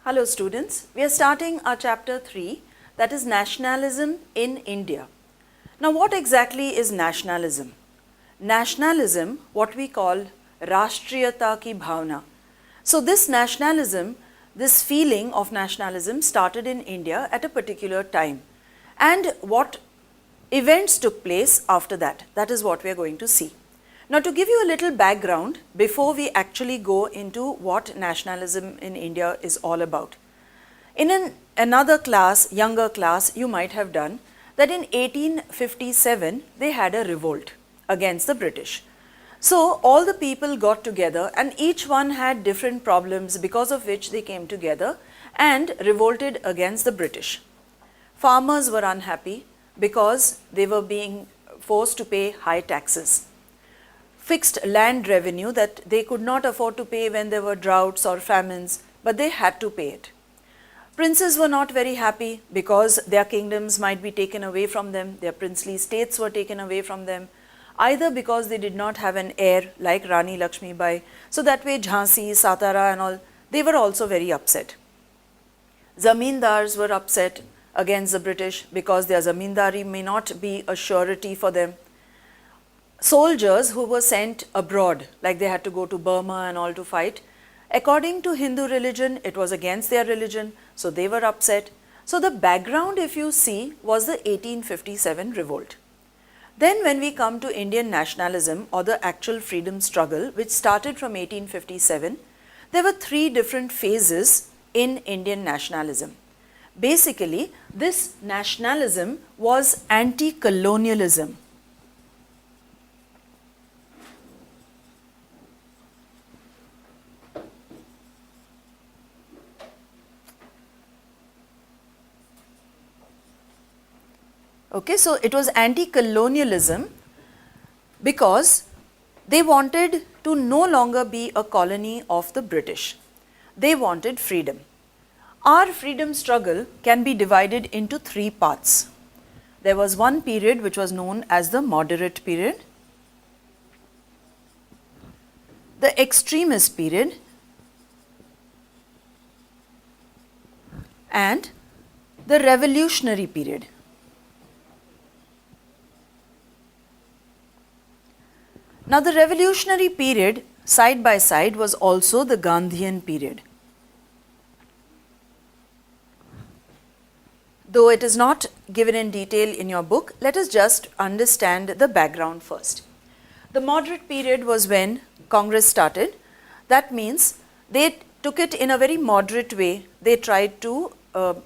Hello students, we are starting our chapter 3, that is Nationalism in India. Now what exactly is nationalism? Nationalism, what we call Rashtriyata ki bhavna. So this nationalism, this feeling of nationalism started in India at a particular time. And what events took place after that, that is what we are going to see. Now to give you a little background before we actually go into what nationalism in India is all about. In another class, younger class, you might have done that in 1857 they had a revolt against the British. So all the people got together and each one had different problems because of which they came together and revolted against the British. Farmers were unhappy because they were being forced to pay high taxes. Fixed land revenue that they could not afford to pay when there were droughts or famines, but they had to pay it. Princes were not very happy because their kingdoms might be taken away from them, their princely states were taken away from them, either because they did not have an heir like Rani Lakshmi Bai, so that way Jhansi, Satara and all, they were also very upset. Zamindars were upset against the British because their zamindari may not be a surety for them. Soldiers who were sent abroad, like they had to go to Burma and all to fight, according to Hindu religion, it was against their religion, so they were upset. So the background, if you see, was the 1857 revolt. Then when we come to Indian nationalism or the actual freedom struggle, which started from 1857, there were three different phases in Indian nationalism. Basically, this nationalism was anti-colonialism. Okay, so it was anti-colonialism because they wanted to no longer be a colony of the British. They wanted freedom. Our freedom struggle can be divided into three parts. There was one period which was known as the moderate period, the extremist period, and the revolutionary period. Now the revolutionary period side by side was also the Gandhian period. Though it is not given in detail in your book, let us just understand the background first. The moderate period was when Congress started. That means they took it in a very moderate way. They tried to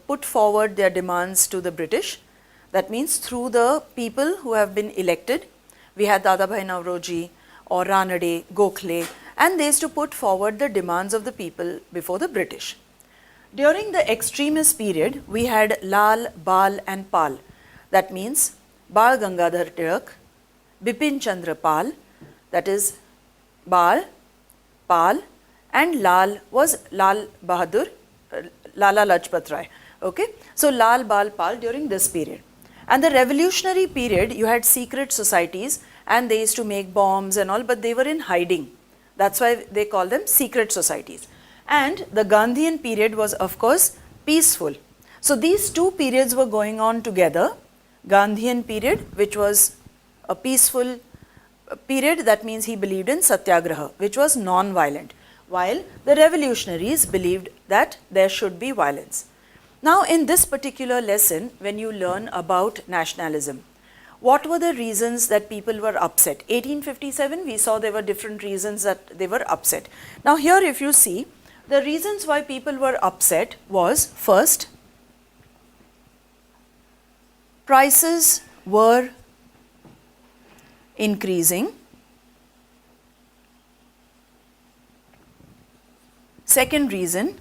put forward their demands to the British. That means through the people who have been elected. We had Dadabhai Nauroji or Ranade, Gokhale, and they used to put forward the demands of the people before the British. During the extremist period, we had Lal, Bal and Pal. That means Bal Gangadhar Tilak, Bipin Chandra Pal, that is Bal, Pal, and Lal was Lal Bahadur, Lala Lajpat Rai. Okay, so Lal, Bal, Pal during this period. And the revolutionary period, you had secret societies and they used to make bombs and all, but they were in hiding. That's why they call them secret societies. And the Gandhian period was, of course, peaceful. So these two periods were going on together. Gandhian period, which was a peaceful period, that means he believed in Satyagraha, which was non-violent, while the revolutionaries believed that there should be violence. Now in this particular lesson, when you learn about nationalism, what were the reasons that people were upset? 1857, we saw there were different reasons that they were upset. Now here if you see, the reasons why people were upset was, first, prices were increasing. Second reason,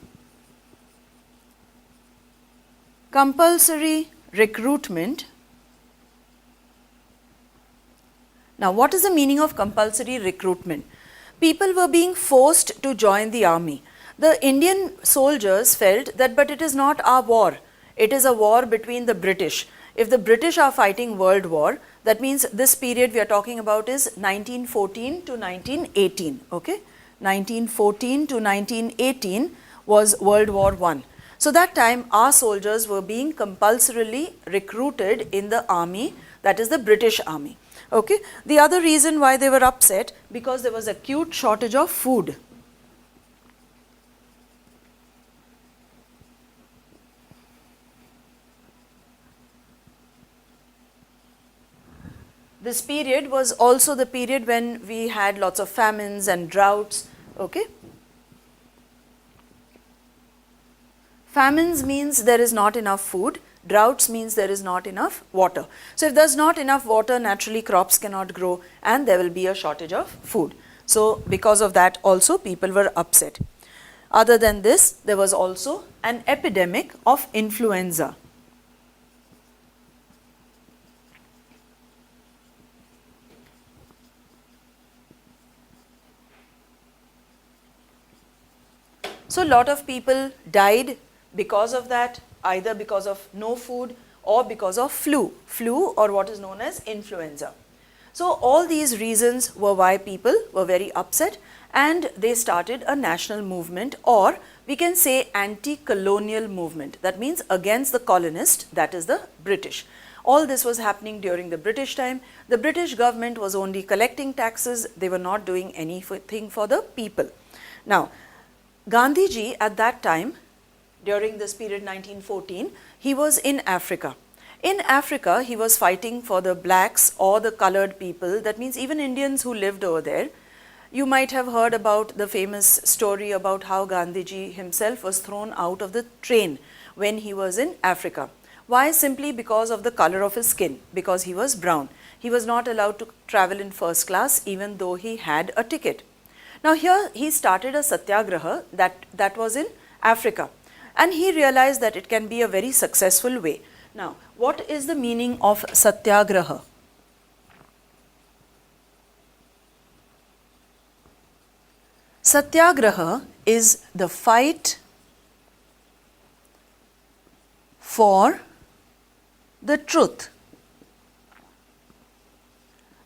compulsory recruitment. Now, what is the meaning of compulsory recruitment? People were being forced to join the army. The Indian soldiers felt that, but it is not our war. It is a war between the British. If the British are fighting World War, that means this period we are talking about is 1914 to 1918. Okay, 1914 to 1918 was World War I. So that time our soldiers were being compulsorily recruited in the army, that is the British army. Okay. The other reason why they were upset, because there was acute shortage of food. This period was also the period when we had lots of famines and droughts. Okay. Famines means there is not enough food. Droughts means there is not enough water. So if there is not enough water, naturally crops cannot grow and there will be a shortage of food. So because of that also people were upset. Other than this, there was also an epidemic of influenza. So a lot of people died because of that, either because of no food or because of flu or what is known as influenza. So all these reasons were why people were very upset and they started a national movement, or we can say anti-colonial movement. That means against the colonist, that is the British. All this was happening during the British time. The British government was only collecting taxes, they were not doing anything for the people. Now, Gandhiji at that time, during this period 1914, he was in Africa. In Africa, he was fighting for the blacks or the colored people, that means even Indians who lived over there. You might have heard about the famous story about how Gandhiji himself was thrown out of the train when he was in Africa. Why? Simply because of the color of his skin, because he was brown. He was not allowed to travel in first class even though he had a ticket. Now here he started a Satyagraha that was in Africa, and he realized that it can be a very successful way. Now what is the meaning of Satyagraha? Satyagraha is the fight for the truth.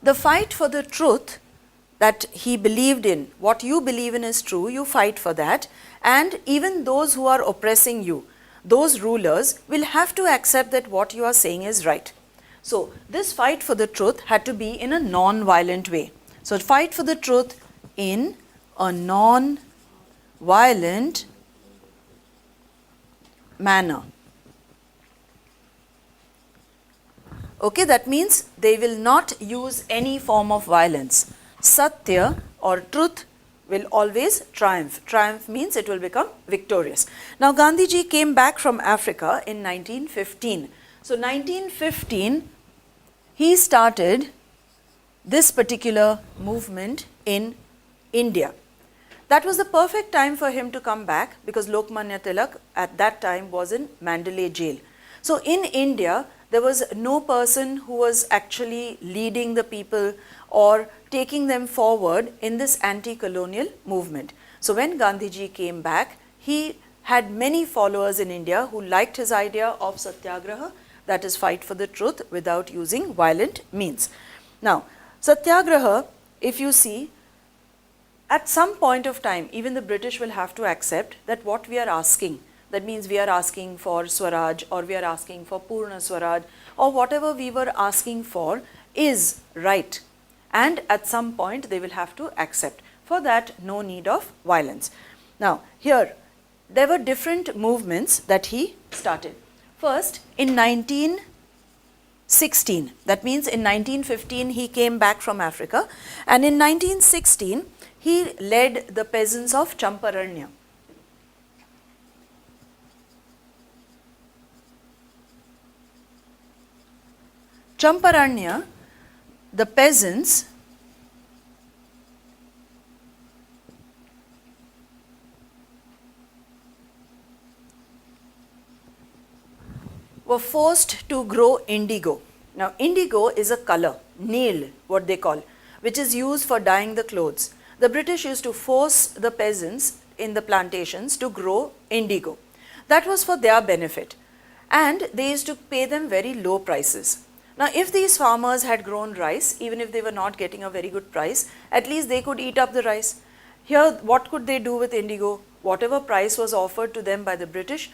The fight for the truth that he believed in. What you believe in is true, you fight for that, and even those who are oppressing you, those rulers will have to accept that what you are saying is right. So this fight for the truth had to be in a non-violent way. So fight for the truth in a non-violent manner. Okay, that means they will not use any form of violence. Satya or truth will always triumph. Triumph means it will become victorious. Now Gandhiji came back from Africa in 1915. So 1915 he started this particular movement in India. That was the perfect time for him to come back because Lokmanya Tilak at that time was in Mandalay jail. So in India there was no person who was actually leading the people or taking them forward in this anti-colonial movement. So when Gandhiji came back, he had many followers in India who liked his idea of Satyagraha, that is fight for the truth without using violent means. Now Satyagraha, if you see, at some point of time even the British will have to accept that what we are asking, that means we are asking for Swaraj or we are asking for Purna Swaraj or whatever we were asking for is right, and at some point they will have to accept. For that no need of violence. Now here there were different movements that he started. First in 1916, that means in 1915 he came back from Africa, and in 1916 he led the Peasants of Champaranya. Champaranya, the peasants were forced to grow indigo. Now indigo is a color, neil what they call, which is used for dyeing the clothes. The British used to force the peasants in the plantations to grow indigo. That was for their benefit, and they used to pay them very low prices. Now if these farmers had grown rice, even if they were not getting a very good price, at least they could eat up the rice. Here what could they do with indigo? whatever price was offered to them by the British,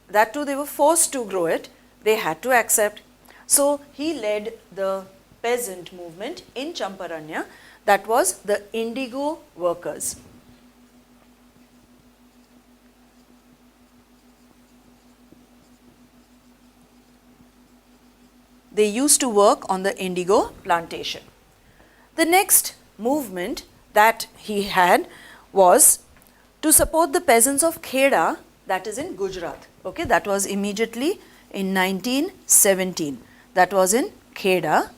that too they were forced to grow it, they had to accept. So he led the peasant movement in Champaranya, that was the indigo workers. They used to work on the indigo plantation. The next movement that he had was to support the peasants of Kedah, that is in Gujarat. Okay, that was immediately in 1917. That was in Kedah.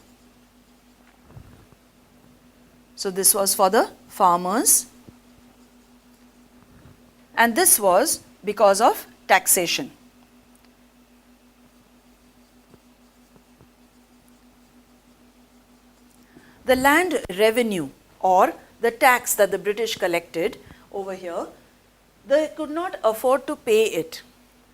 So this was for the farmers, and this was because of taxation. The land revenue or the tax that the British collected over here, they could not afford to pay it.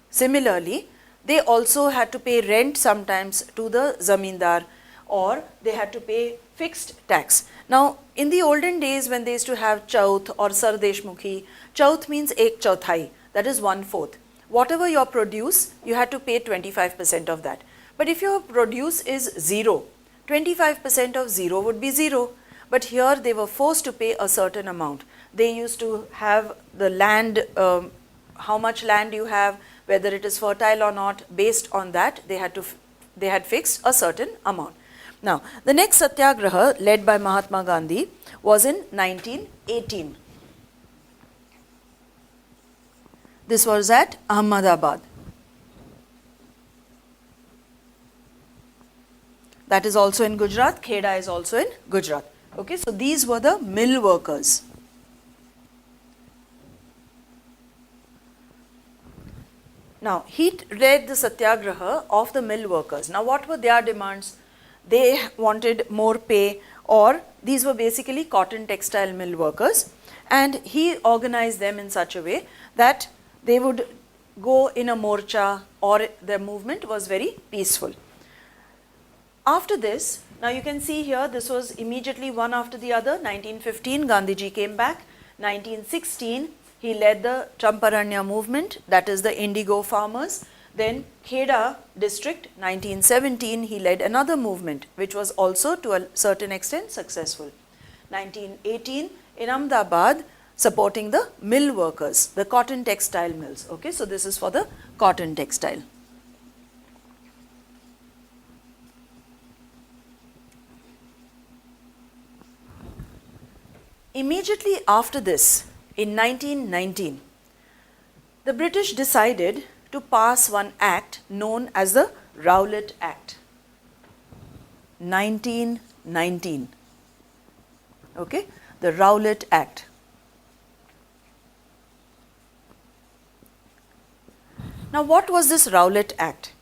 Similarly, they also had to pay rent sometimes to the zamindar, or they had to pay fixed tax. Now, in the olden days when they used to have chauth or sardeshmukhi, chauth means ek chauthai, that is 1/4. Whatever your produce, you had to pay 25% of that. But if your produce is 0, 25% of 0 would be 0. But here they were forced to pay a certain amount. They used to have the land, how much land you have, whether it is fertile or not, based on that they had fixed a certain amount. Now, the next Satyagraha led by Mahatma Gandhi was in 1918. This was at Ahmedabad. That is also in Gujarat. Kedah is also in Gujarat. Okay, so these were the mill workers. Now, he led the Satyagraha of the mill workers. Now, what were their demands? They wanted more pay, or these were basically cotton textile mill workers, and he organized them in such a way that they would go in a morcha, or their movement was very peaceful. After this, now you can see here, this was immediately one after the other. 1915, Gandhiji came back. 1916, he led the Champaranya movement, that is the indigo farmers. Then Kedah district, 1917, he led another movement, which was also to a certain extent successful. 1918, in Ahmedabad, supporting the mill workers, the cotton textile mills. Okay, so this is for the cotton textile. Immediately after this, in 1919, the British decided to pass one act known as the Rowlet Act. 1919. Okay, the Rowlet Act. Now, what was this Rowlet Act?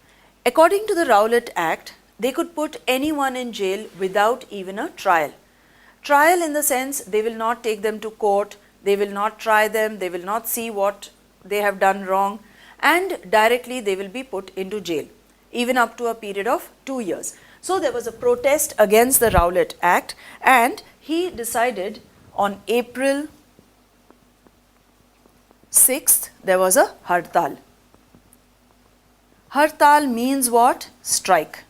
According to the Rowlet Act, they could put anyone in jail without even a trial. Trial in the sense, they will not take them to court, they will not try them, they will not see what they have done wrong, and directly they will be put into jail, even up to a period of 2 years. So there was a protest against the Rowlet Act, and he decided on April 6th, there was a hartal. Hartal means what? Strike.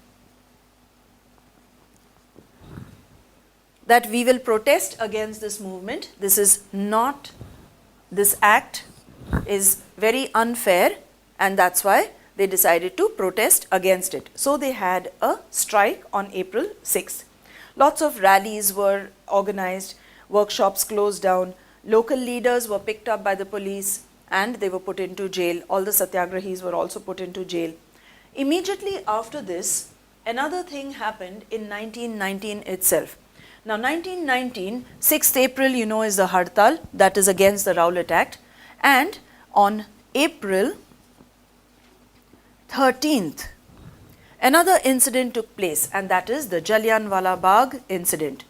That we will protest against this movement. This is not, this act is very unfair, and that's why they decided to protest against it. So they had a strike on April 6th. Lots of rallies were organized, workshops closed down, local leaders were picked up by the police and they were put into jail. All the Satyagrahis were also put into jail. Immediately after this, another thing happened in 1919 itself. Now 1919, 6th April, you know, is the hartal, that is against the Rowlet Act, and on April 13th, another incident took place, and that is the Jalyanwala Bhag incident.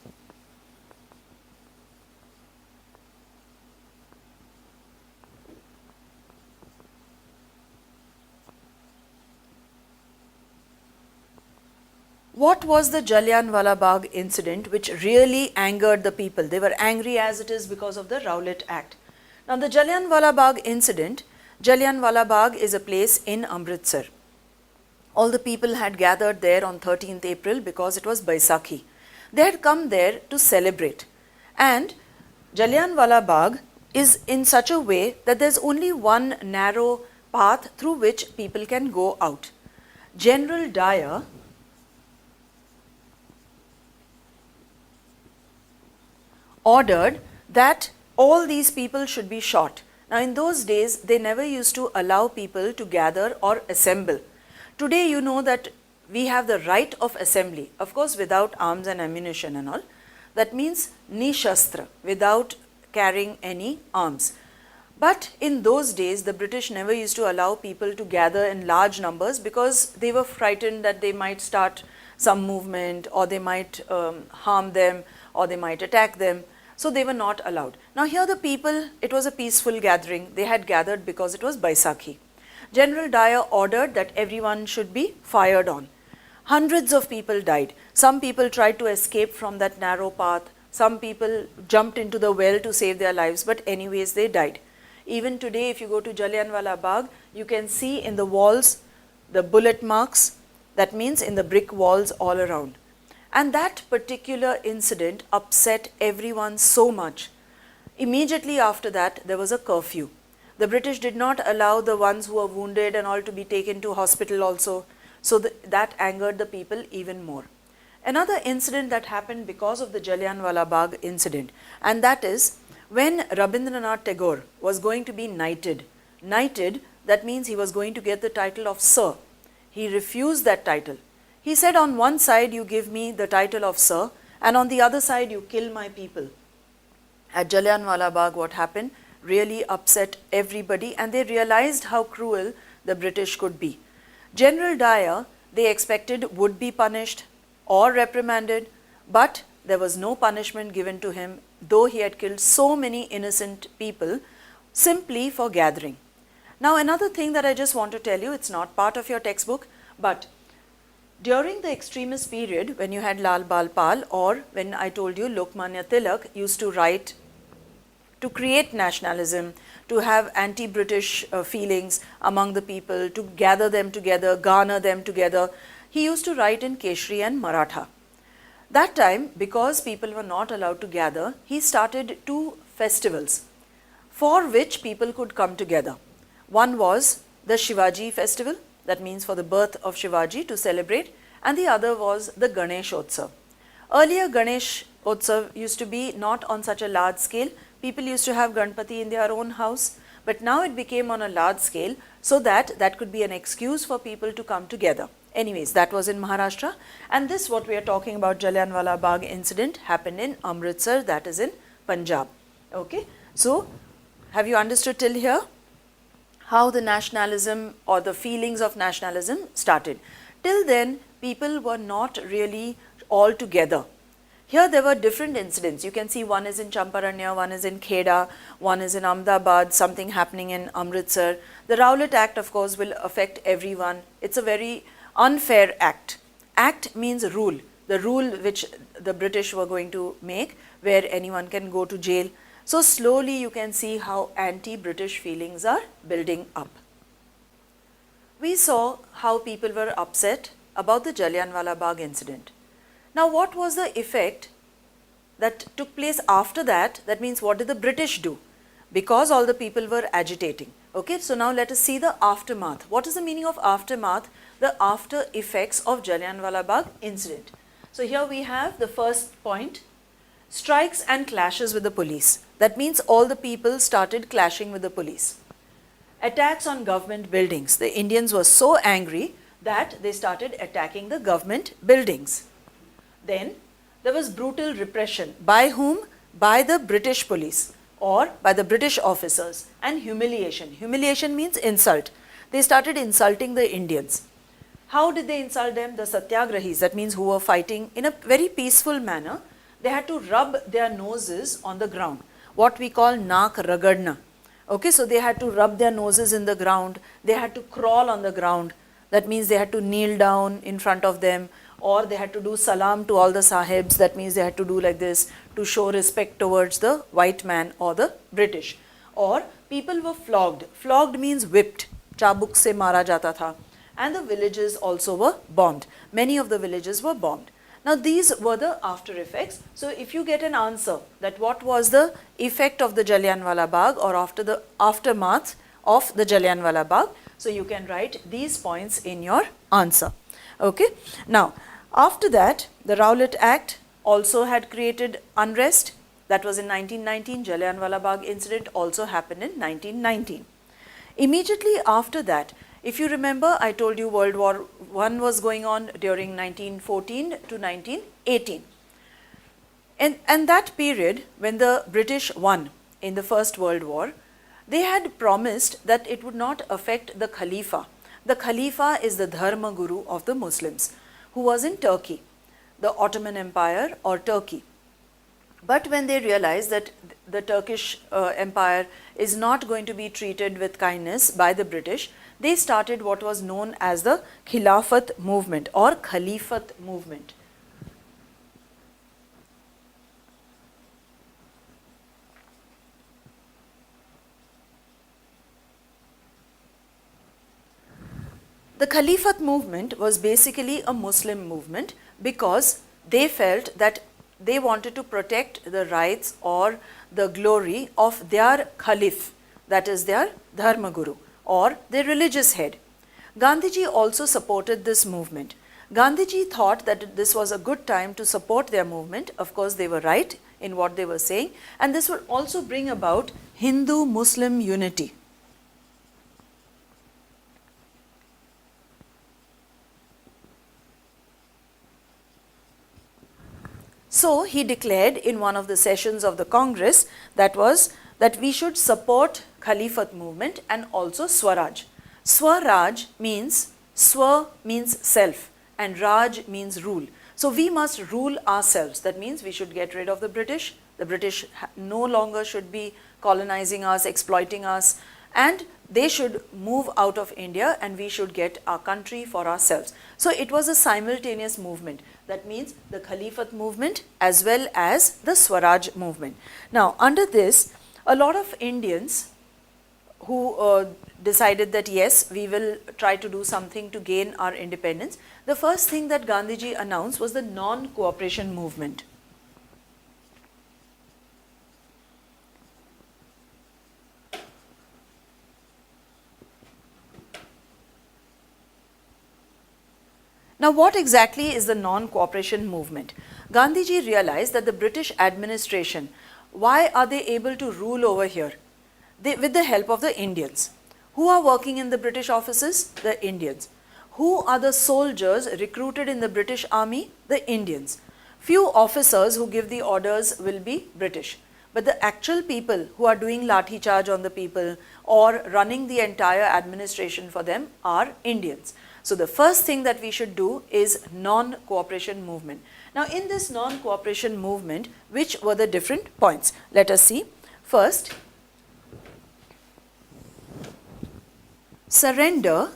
What was the Jalyanwala Bhag incident which really angered the people? They were angry as it is because of the Rowlet Act. Now the Jalyanwala Bagh incident, Jalyanwala Bagh is a place in Amritsar. All the people had gathered there on 13th April because it was Baisakhi. They had come there to celebrate. And Jalyanwala Bagh is in such a way that there's only one narrow path through which people can go out. General Dyer ordered that all these people should be shot. Now in those days, they never used to allow people to gather or assemble. Today you know that we have the right of assembly, of course without arms and ammunition and all. That means nishastra, without carrying any arms. But in those days, the British never used to allow people to gather in large numbers because they were frightened that they might start some movement, or they might harm them, or they might attack them. So they were not allowed. Now here the people, it was a peaceful gathering. They had gathered because it was Baisakhi. General Dyer ordered that everyone should be fired on. Hundreds of people died. Some people tried to escape from that narrow path. Some people jumped into the well to save their lives, but anyways they died. Even today, if you go to Jalyanwala Bagh, you can see in the walls the bullet marks. That means in the brick walls all around. And that particular incident upset everyone so much. Immediately after that, there was a curfew. The British did not allow the ones who were wounded and all to be taken to hospital also. So that angered the people even more. Another incident that happened because of the Jalyanwala Bagh incident, and that is when Rabindranath Tagore was going to be knighted. Knighted, that means he was going to get the title of Sir. He refused that title. He said, on one side you give me the title of Sir, and on the other side you kill my people. At Jalyanwala Bagh, what happened really upset everybody, and they realized how cruel the British could be. General Dyer, they expected, would be punished or reprimanded, but there was no punishment given to him, though he had killed so many innocent people simply for gathering. Now another thing that I just want to tell you, it's not part of your textbook, but during the extremist period, when you had Lal Bal Pal, or when I told you Lokmanya Tilak used to write to create nationalism, to have anti-British feelings among the people, to gather them together, garner them together, he used to write in Keshri and Maratha. That time, because people were not allowed to gather, he started two festivals for which people could come together. One was the Shivaji festival, that means for the birth of Shivaji to celebrate, and the other was the Ganesh Utsav. Earlier Ganesh Utsav used to be not on such a large scale. People used to have Ganpati in their own house, but now it became on a large scale so that could be an excuse for people to come together. Anyways, that was in Maharashtra, and this what we are talking about, Jalyanwala Bagh incident, happened in Amritsar, that is in Punjab. Okay, so have you understood till here how the nationalism or the feelings of nationalism started? Till then, people were not really all together. Here there were different incidents. You can see one is in Champaranya, one is in Kedah, one is in Ahmedabad, something happening in Amritsar. The Rowlet Act, of course, will affect everyone. It's a very unfair act. Act means rule, the rule which the British were going to make, where anyone can go to jail. So slowly you can see how anti-British feelings are building up. We saw how people were upset about the Jalyanwala Bagh incident. Now what was the effect that took place after that? That means what did the British do? Because all the people were agitating. Okay, so now let us see the aftermath. What is the meaning of aftermath? The after effects of Jalyanwala Bagh incident. So here we have the first point, strikes and clashes with the police. That means all the people started clashing with the police. Attacks on government buildings. The Indians were so angry that they started attacking the government buildings. Then there was brutal repression. By whom? By the British police or by the British officers, and humiliation. Humiliation means insult. They started insulting the Indians. How did they insult them? The Satyagrahis, that means who were fighting in a very peaceful manner, they had to rub their noses on the ground, what we call naak ragadna. Okay, so they had to rub their noses in the ground, they had to crawl on the ground, that means they had to kneel down in front of them, or they had to do salam to all the sahibs, that means they had to do like this to show respect towards the white man or the British. or people were flogged. Flogged means whipped. Chabuk se mara jata tha. And the villages also were bombed. Many of the villages were bombed. Now these were the after effects. So if you get an answer that what was the effect of the Jalyanwala Bagh or after the aftermath of the Jalyanwala Bagh, so you can write these points in your answer. Okay. Now after that, the Rowlet Act also had created unrest. That was in 1919. Jalyanwala Bagh incident also happened in 1919. Immediately after that, if you remember, I told you World War I was going on during 1914 to 1918. And that period, when the British won in the First World War, they had promised that it would not affect the Khalifa. The Khalifa is the Dharma Guru of the Muslims, who was in Turkey, the Ottoman Empire or Turkey. But when they realized that the Turkish Empire is not going to be treated with kindness by the British, they started what was known as the Khilafat Movement or Khalifat Movement. The Khalifat Movement was basically a Muslim movement because they felt that they wanted to protect the rights or the glory of their Khalif, that is their Dharma Guru or their religious head. Gandhiji also supported this movement. Gandhiji thought that this was a good time to support their movement. Of course, they were right in what they were saying, and this would also bring about Hindu-Muslim unity. So he declared in one of the sessions of the Congress that we should support Khalifat movement and also Swaraj. Swaraj means, Swa means self and Raj means rule. So we must rule ourselves. That means we should get rid of the British. The British no longer should be colonizing us, exploiting us, and they should move out of India and we should get our country for ourselves. So it was a simultaneous movement. That means the Khalifat movement as well as the Swaraj movement. Now under this, a lot of Indians who decided that yes, we will try to do something to gain our independence. The first thing that Gandhiji announced was the non-cooperation movement. Now what exactly is the non-cooperation movement? Gandhiji realized that the British administration, why are they able to rule over here? With the help of the Indians. Who are working in the British offices? The Indians. Who are the soldiers recruited in the British army? The Indians. Few officers who give the orders will be British. But the actual people who are doing lathi charge on the people or running the entire administration for them are Indians. So the first thing that we should do is non-cooperation movement. Now in this non-cooperation movement, which were the different points? Let us see. First, surrender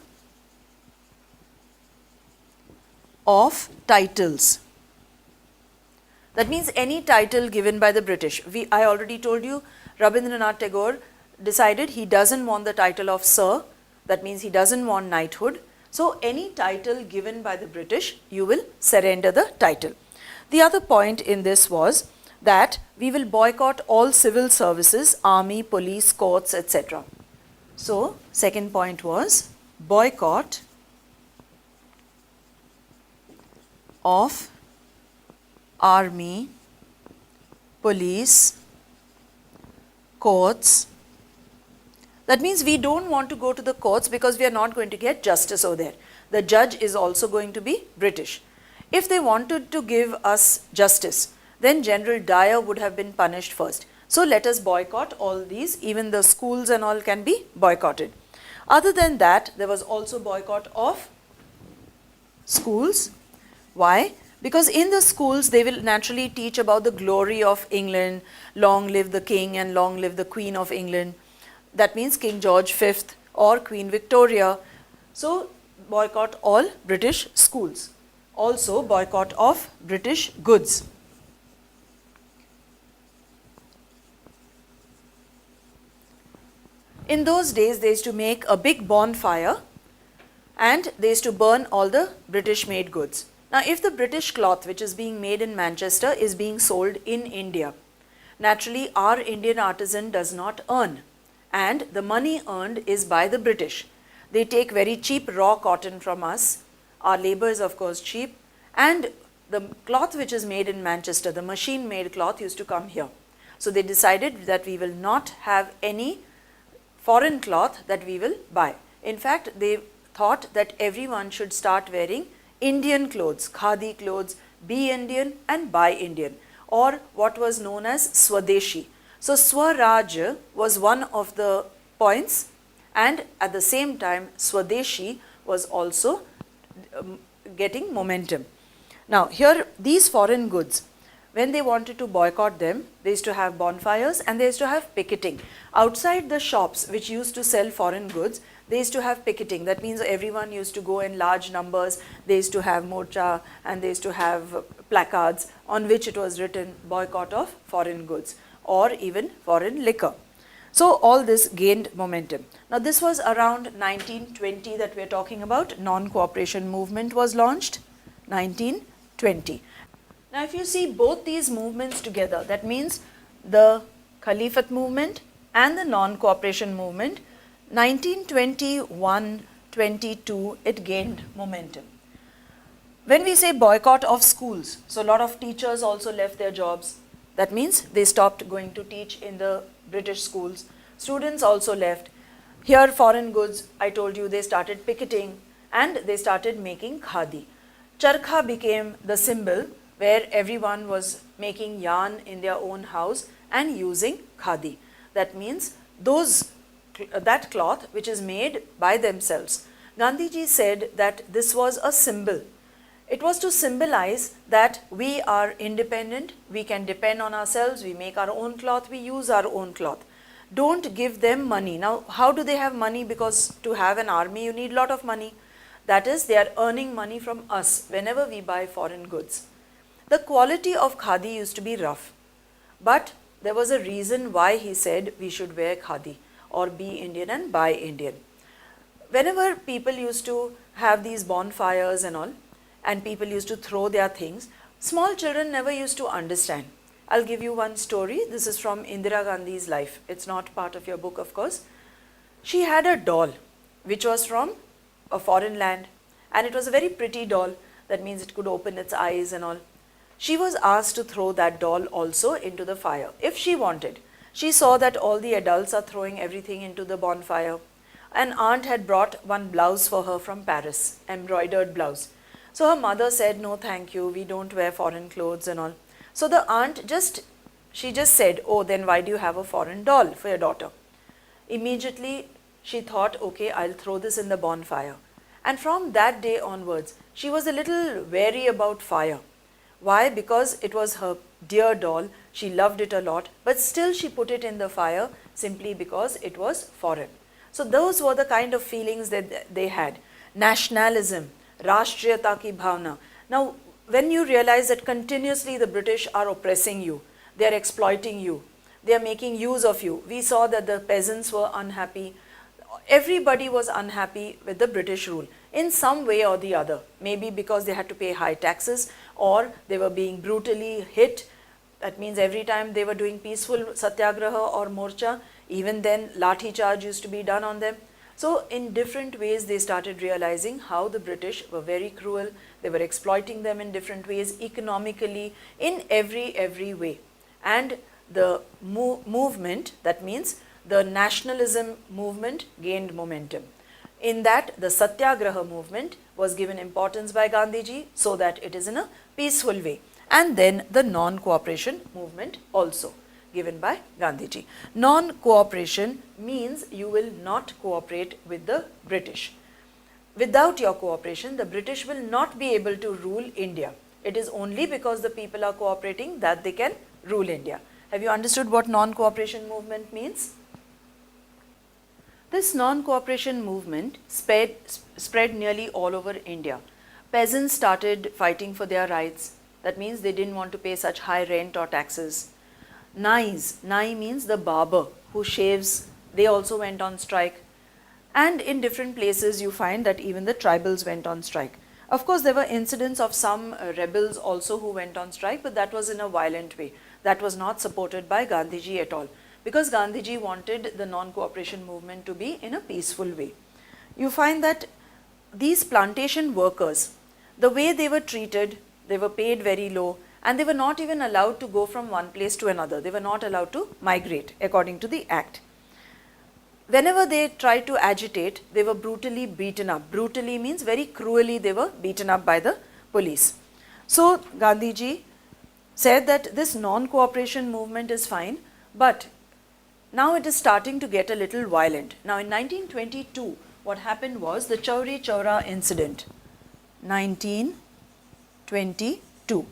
of titles. That means any title given by the British. I already told you, Rabindranath Tagore decided he doesn't want the title of Sir. That means he doesn't want knighthood. So any title given by the British, you will surrender the title. The other point in this was that we will boycott all civil services, army, police, courts, etc. So second point was boycott of army, police, courts. That means we don't want to go to the courts because we are not going to get justice over there. The judge is also going to be British. If they wanted to give us justice, then General Dyer would have been punished first. So let us boycott all these, even the schools and all can be boycotted. Other than that, there was also boycott of schools. Why? Because in the schools, they will naturally teach about the glory of England, long live the king and long live the queen of England. That means King George V or Queen Victoria. So boycott all British schools. Also boycott of British goods. In those days, they used to make a big bonfire and they used to burn all the British made goods. Now, if the British cloth which is being made in Manchester is being sold in India, naturally our Indian artisan does not earn, and the money earned is by the British. They take very cheap raw cotton from us, our labor is of course cheap, and the cloth which is made in Manchester, the machine made cloth used to come here. So they decided that we will not have any foreign cloth that we will buy. In fact, they thought that everyone should start wearing Indian clothes, khadi clothes, be Indian and buy Indian, or what was known as Swadeshi. So Swaraj was one of the points, and at the same time Swadeshi was also getting momentum. Now here, these foreign goods, when they wanted to boycott them, they used to have bonfires and they used to have picketing. Outside the shops which used to sell foreign goods, they used to have picketing. That means everyone used to go in large numbers. They used to have morcha and they used to have placards on which it was written boycott of foreign goods or even foreign liquor. So all this gained momentum. Now this was around 1920 that we are talking about. Non-cooperation movement was launched, 1920. Now if you see both these movements together, that means the Khilafat movement and the non-cooperation movement, 1921-22, it gained momentum. When we say boycott of schools, so a lot of teachers also left their jobs. That means they stopped going to teach in the British schools. Students also left. Here foreign goods, I told you, they started picketing and they started making khadi. Charkha became the symbol where everyone was making yarn in their own house and using khadi. That means that cloth which is made by themselves. Gandhiji said that this was a symbol. It was to symbolize that we are independent, we can depend on ourselves, we make our own cloth, we use our own cloth. Don't give them money. Now, how do they have money? Because to have an army, you need a lot of money. That is, they are earning money from us whenever we buy foreign goods. The quality of khadi used to be rough, but there was a reason why he said we should wear khadi or be Indian and buy Indian. Whenever people used to have these bonfires and all, and people used to throw their things, small children never used to understand. I'll give you one story. This is from Indira Gandhi's life. It's not part of your book, of course. She had a doll which was from a foreign land, and it was a very pretty doll. That means it could open its eyes and all. She was asked to throw that doll also into the fire if she wanted. She saw that all the adults are throwing everything into the bonfire. An aunt had brought one blouse for her from Paris, embroidered blouse. So her mother said, no thank you, we don't wear foreign clothes and all. So the aunt she just said, oh, then why do you have a foreign doll for your daughter? Immediately she thought, okay, I'll throw this in the bonfire. And from that day onwards, she was a little wary about fire. Why? Because it was her dear doll, she loved it a lot, but still she put it in the fire simply because it was foreign. So those were the kind of feelings that they had. Nationalism, Rashtriyata ki bhavna. Now, when you realize that continuously the British are oppressing you, they are exploiting you, they are making use of you. We saw that the peasants were unhappy. Everybody was unhappy with the British rule in some way or the other. Maybe because they had to pay high taxes or they were being brutally hit. That means every time they were doing peaceful Satyagraha or Morcha, even then lathi charge used to be done on them. So in different ways they started realizing how the British were very cruel. They were exploiting them in different ways, economically, in every way. And the movement, that means the nationalism movement, gained momentum. In that, the Satyagraha movement was given importance by Gandhiji so that it is in a peaceful way. And then the non-cooperation movement also given by Gandhiji. Non-cooperation means you will not cooperate with the British. Without your cooperation, the British will not be able to rule India. It is only because the people are cooperating that they can rule India. Have you understood what non-cooperation movement means? This non-cooperation movement spread nearly all over India. Peasants started fighting for their rights. That means they didn't want to pay such high rent or taxes. Nai means the barber who shaves they also went on strike. And in different places you find that even the tribals went on strike. Of course, there were incidents of some rebels also who went on strike, but that was in a violent way. That was not supported by Gandhiji at all, because Gandhiji wanted the non-cooperation movement to be in a peaceful way. You find that these plantation workers, the way they were treated, they were paid very low, and they were not even allowed to go from one place to another. They were not allowed to migrate according to the Act. Whenever they tried to agitate, they were brutally beaten up. Brutally means very cruelly they were beaten up by the police. So Gandhiji said that this non-cooperation movement is fine, but now it is starting to get a little violent. Now in 1922, what happened was the Chauri Chaura incident. 1922.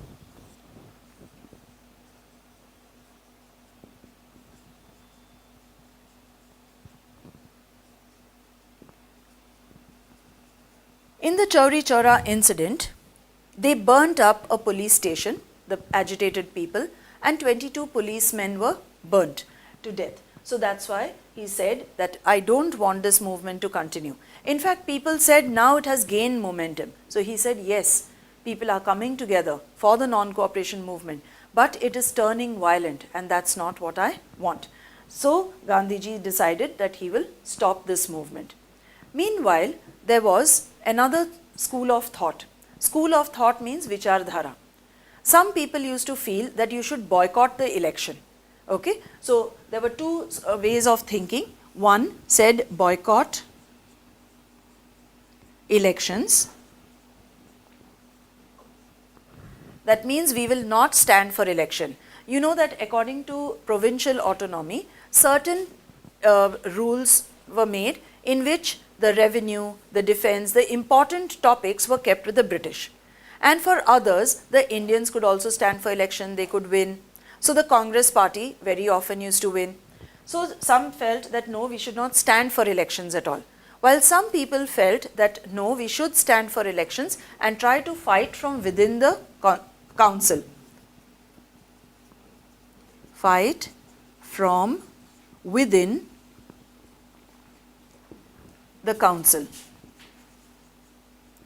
In the Chauri Chaura incident, they burnt up a police station, the agitated people, and 22 policemen were burnt to death. So that's why he said that I don't want this movement to continue. In fact, people said now it has gained momentum. So he said, yes, people are coming together for the non-cooperation movement, but it is turning violent, and that's not what I want. So Gandhiji decided that he will stop this movement. Meanwhile, there was another school of thought. School of thought means vichardhara. Some people used to feel that you should boycott the election. Okay, so there were two ways of thinking. One said boycott elections. That means we will not stand for election. You know that according to provincial autonomy, certain rules were made in which the revenue, the defense, the important topics were kept with the British. And for others, the Indians could also stand for election, they could win. So the Congress party very often used to win. So some felt that no, we should not stand for elections at all. While some people felt that no, we should stand for elections and try to fight from within the council. Fight from within the council.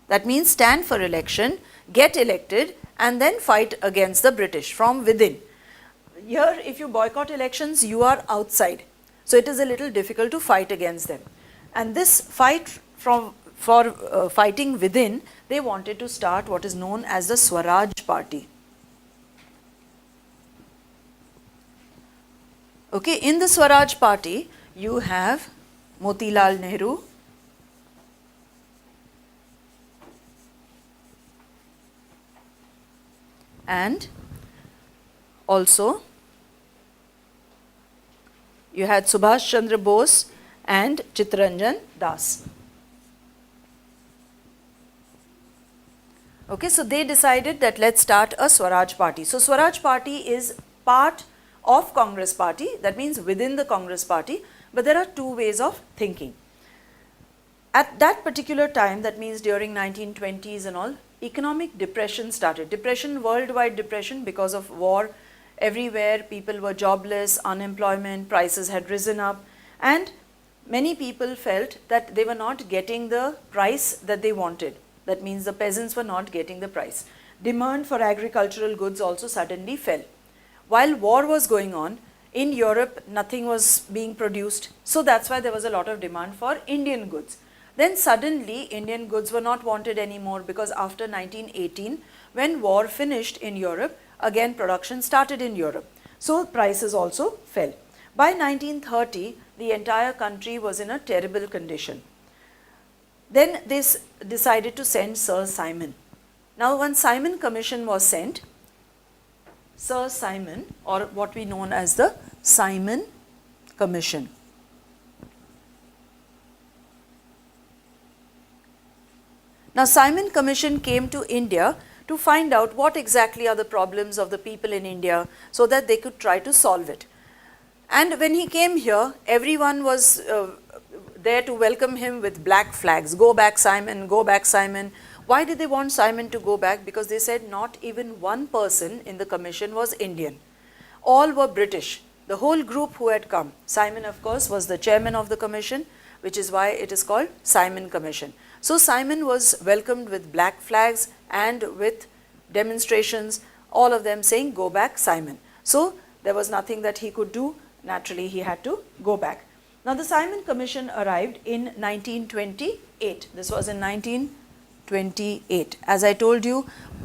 That means stand for election, get elected, and then fight against the British from within. Here, if you boycott elections, you are outside. So it is a little difficult to fight against them. And this fight for fighting within, they wanted to start what is known as the Swaraj Party. Okay, in the Swaraj Party, you have Motilal Nehru, and also you had Subhash Chandra Bose and Chittaranjan Das. Okay, so they decided that let's start a Swaraj Party. So Swaraj Party is part of Congress Party, that means within the Congress Party, but there are two ways of thinking. At that particular time, that means during 1920s and all, economic depression started. Depression, worldwide depression because of war. Everywhere people were jobless, unemployment, prices had risen up, and many people felt that they were not getting the price that they wanted. That means the peasants were not getting the price. Demand for agricultural goods also suddenly fell. While war was going on, in Europe nothing was being produced, so that's why there was a lot of demand for Indian goods. Then suddenly Indian goods were not wanted anymore, because after 1918, when war finished in Europe, again production started in Europe. So prices also fell. By 1930, the entire country was in a terrible condition. Then they decided to send Sir Simon. Now one Simon Commission was sent. Sir Simon, or what we know as the Simon Commission. Now Simon Commission came to India to find out what exactly are the problems of the people in India so that they could try to solve it. And when he came here, everyone was there to welcome him with black flags. Go back, Simon, go back, Simon. Why did they want Simon to go back? Because they said not even one person in the commission was Indian. All were British. the whole group who had come. Simon, of course, was the chairman of the commission, which is why it is called Simon Commission. So Simon was welcomed with black flags and with demonstrations, all of them saying, "Go back, Simon." So there was nothing that he could do. Naturally, he had to go back. Now, the Simon Commission arrived in 1928. This was in 1928. As I told you,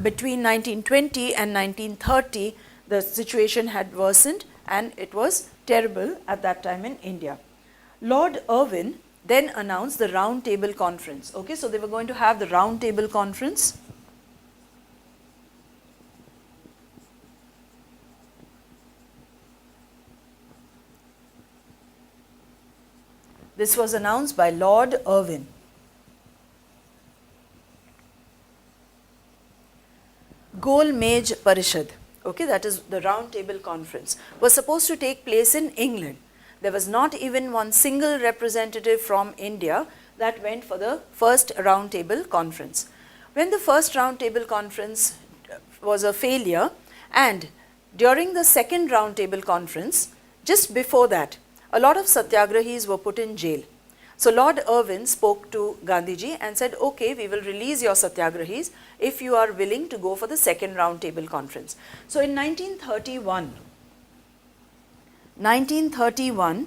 between 1920 and 1930, the situation had worsened and it was terrible at that time in India. Lord Irvin then announced the Round Table Conference. Okay, so they were going to have the Round Table Conference. This was announced by Lord Irvin. Gol Mej Parishad, okay, that is the Round Table Conference, was supposed to take place in England. There was not even one single representative from India that went for the first Round Table Conference. When the first Round Table Conference was a failure, and during the second Round Table Conference, just before that, a lot of Satyagrahis were put in jail. So Lord Irvin spoke to Gandhiji and said, "Okay, we will release your Satyagrahis if you are willing to go for the second Round Table Conference." So in 1931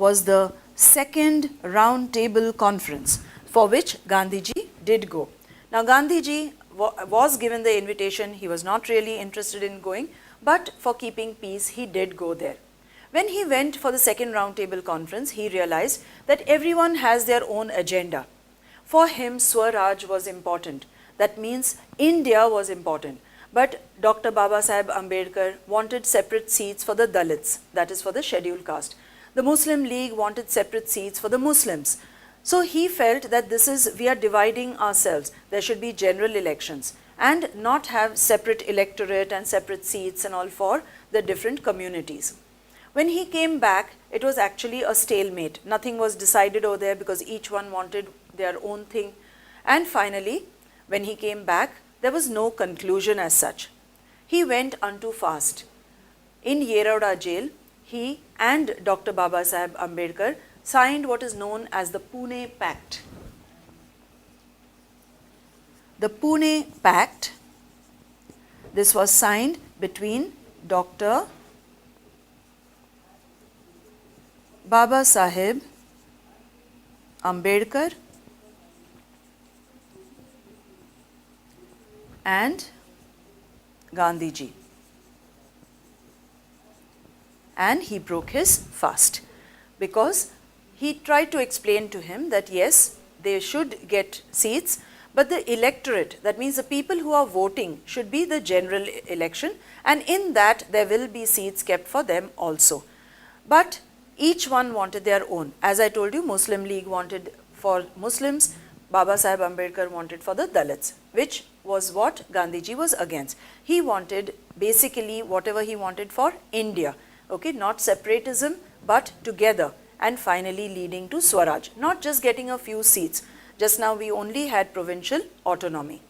was the second Round Table Conference for which Gandhiji did go. Now Gandhiji was given the invitation. He was not really interested in going, but for keeping peace, he did go there. When he went for the second Round Table Conference, he realized that everyone has their own agenda. For him, Swaraj was important. That means India was important. But Dr. Babasaheb Ambedkar wanted separate seats for the Dalits, that is for the scheduled caste. The Muslim League wanted separate seats for the Muslims. So he felt that we are dividing ourselves. There should be general elections and not have separate electorate and separate seats and all for the different communities. When he came back, it was actually a stalemate. Nothing was decided over there because each one wanted their own thing. And finally, when he came back, there was no conclusion as such. He went unto fast. In Yeroda jail, he and Dr. Babasaheb Ambedkar signed what is known as the Pune Pact. The Pune Pact, this was signed between Dr. Babasaheb Ambedkar and Gandhiji, and he broke his fast because he tried to explain to him that yes, they should get seats, but the electorate, that means the people who are voting, should be the general election, and in that there will be seats kept for them also. But each one wanted their own. As I told you, Muslim League wanted for Muslims, Babasaheb Ambedkar wanted for the Dalits, which was what Gandhiji was against. He wanted basically whatever he wanted for India, okay, not separatism but together, and finally leading to Swaraj, not just getting a few seats. Just now we only had provincial autonomy.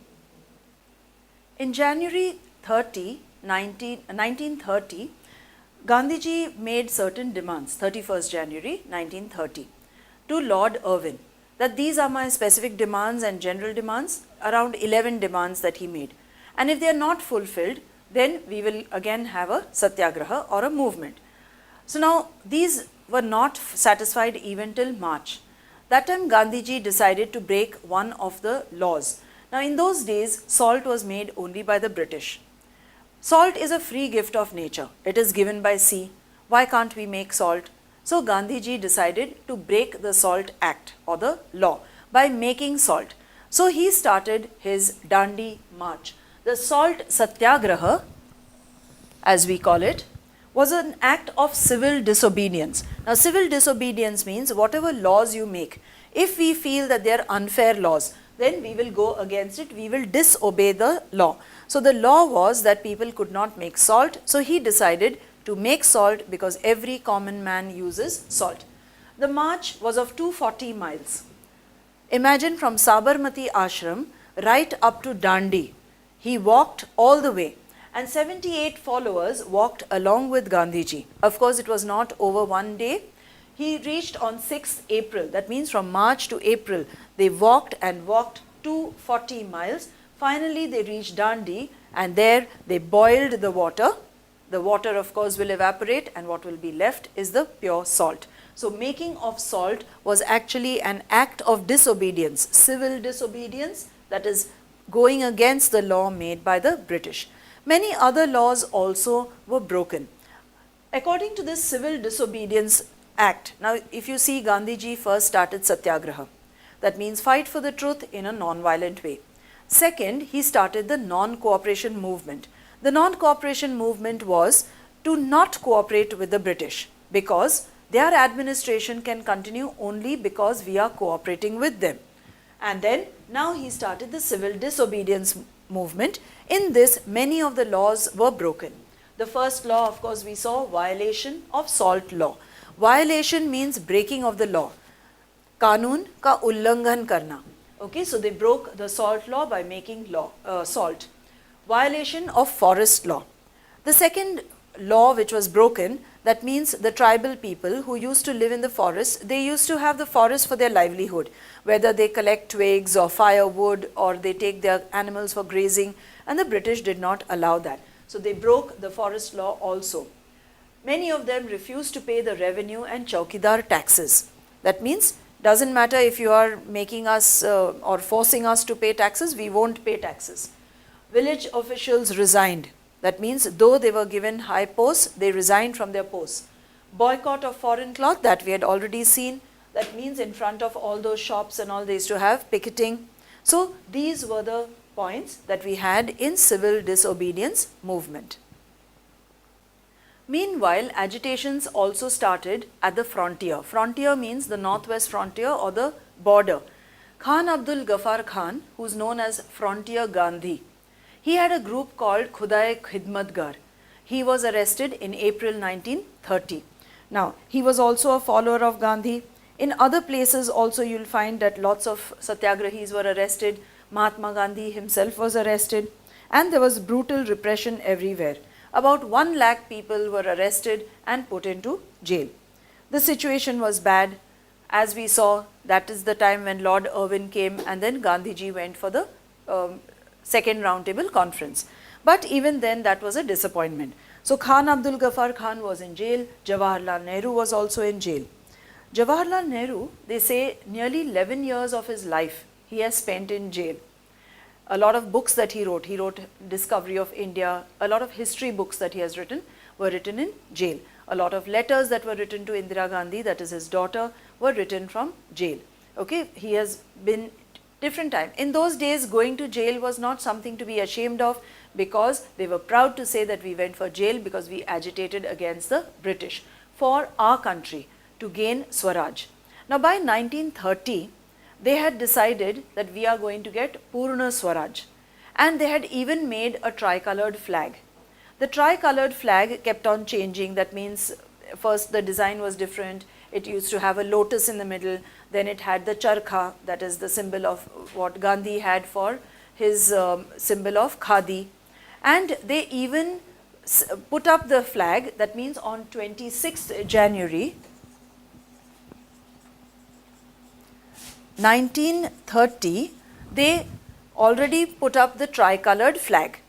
In January 1930, Gandhiji made certain demands, 31st January 1930, to Lord Irvin, that these are my specific demands and general demands, around 11 demands that he made. And if they are not fulfilled, then we will again have a Satyagraha or a movement. So now these were not satisfied even till March. That time Gandhiji decided to break one of the laws. Now in those days, salt was made only by the British. Salt is a free gift of nature. It is given by sea. Why can't we make salt? So Gandhiji decided to break the Salt Act or the law by making salt. So he started his Dandi March. The Salt Satyagraha, as we call it, was an act of civil disobedience. Now civil disobedience means whatever laws you make, if we feel that they are unfair laws, then we will go against it, we will disobey the law. So the law was that people could not make salt, so he decided to make salt because every common man uses salt. The march was of 240 miles. Imagine from Sabarmati Ashram right up to Dandi. He walked all the way, and 78 followers walked along with Gandhiji. Of course, it was not over one day. He reached on 6th April, that means from March to April, they walked and walked 240 miles. Finally, they reached Dandi, and there they boiled the water. The water, of course, will evaporate, and what will be left is the pure salt. So, making of salt was actually an act of disobedience, civil disobedience, that is going against the law made by the British. Many other laws also were broken. According to this Civil Disobedience Act, now if you see, Gandhiji first started Satyagraha, that means fight for the truth in a non-violent way. Second, he started the non-cooperation movement. The non-cooperation movement was to not cooperate with the British, because their administration can continue only because we are cooperating with them. And then now he started the civil disobedience movement. In this, many of the laws were broken. The first law, of course, we saw violation of salt law. Violation means breaking of the law. Kanun ka ullanghan karna. Okay, so they broke the salt law by making salt. Violation of forest law. The second law which was broken, that means the tribal people who used to live in the forest, they used to have the forest for their livelihood, whether they collect twigs or firewood or they take their animals for grazing, and the British did not allow that. So they broke the forest law also. Many of them refused to pay the revenue and chowkidar taxes. That means, doesn't matter if you are making us or forcing us to pay taxes, we won't pay taxes. Village officials resigned. That means, though they were given high posts, they resigned from their posts. Boycott of foreign cloth, that we had already seen. That means in front of all those shops and all, they used to have picketing. So these were the points that we had in civil disobedience movement. Meanwhile, agitations also started at the frontier. Frontier means the northwest frontier or the border. Khan Abdul Ghaffar Khan, who is known as Frontier Gandhi, he had a group called Khudaye Khidmatgar. He was arrested in April 1930. Now, he was also a follower of Gandhi. In other places also you will find that lots of satyagrahis were arrested. Mahatma Gandhi himself was arrested, and there was brutal repression everywhere. About 1 lakh people were arrested and put into jail. The situation was bad. As we saw, that is the time when Lord Irvin came, and then Gandhiji went for the second roundtable conference. But even then, that was a disappointment. So Khan Abdul Ghaffar Khan was in jail. Jawaharlal Nehru was also in jail. Jawaharlal Nehru, they say nearly 11 years of his life he has spent in jail. A lot of books that he wrote Discovery of India, a lot of history books that he has written were written in jail. A lot of letters that were written to Indira Gandhi, that is his daughter, were written from jail. Okay, he has been different time. In those days, going to jail was not something to be ashamed of, because they were proud to say that we went for jail because we agitated against the British for our country to gain Swaraj. Now by 1930, they had decided that we are going to get Purna Swaraj, and they had even made a tricolored flag. The tricolored flag kept on changing. That means first the design was different. It used to have a lotus in the middle. Then it had the charkha, that is the symbol of what Gandhi had for his symbol of khadi. And they even put up the flag. That means on 26th January 1930, they already put up the tricolored flag.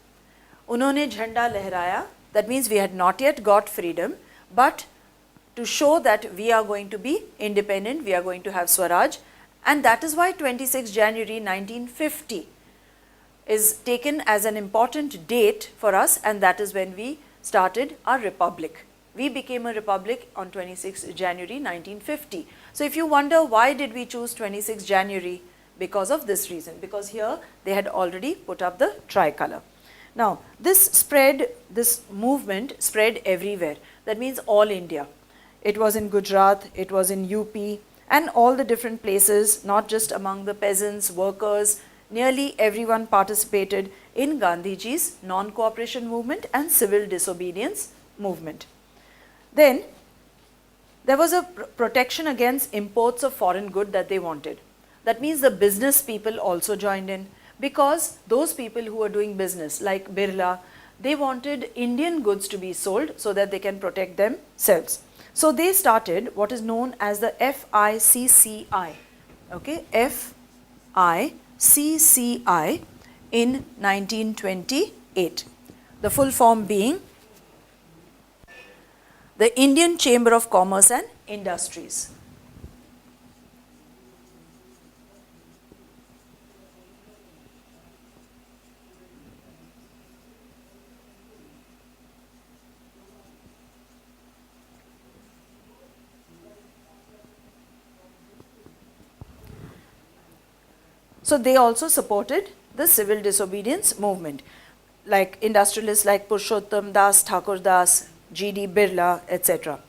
Unhone jhanda lehraya, that means we had not yet got freedom, but to show that we are going to be independent, we are going to have Swaraj, and that is why 26 January 1950 is taken as an important date for us, and that is when we started our republic. We became a republic on 26 January 1950. So if you wonder why did we choose 26 January, because of this reason, because here they had already put up the tricolor. Now this movement spread everywhere. That means all India. It was in Gujarat, it was in UP, and all the different places, not just among the peasants, workers, nearly everyone participated in Gandhiji's non-cooperation movement and civil disobedience movement. Then there was a protection against imports of foreign good that they wanted. That means the business people also joined in, because those people who were doing business like Birla, They wanted Indian goods to be sold so that they can protect themselves. So they started what is known as the FICCI, okay, FICCI in 1928. The full form being the Indian Chamber of Commerce and Industries. So they also supported the civil disobedience movement, like industrialists like Purushottam Das, Thakur Das, G.D. Birla, etc.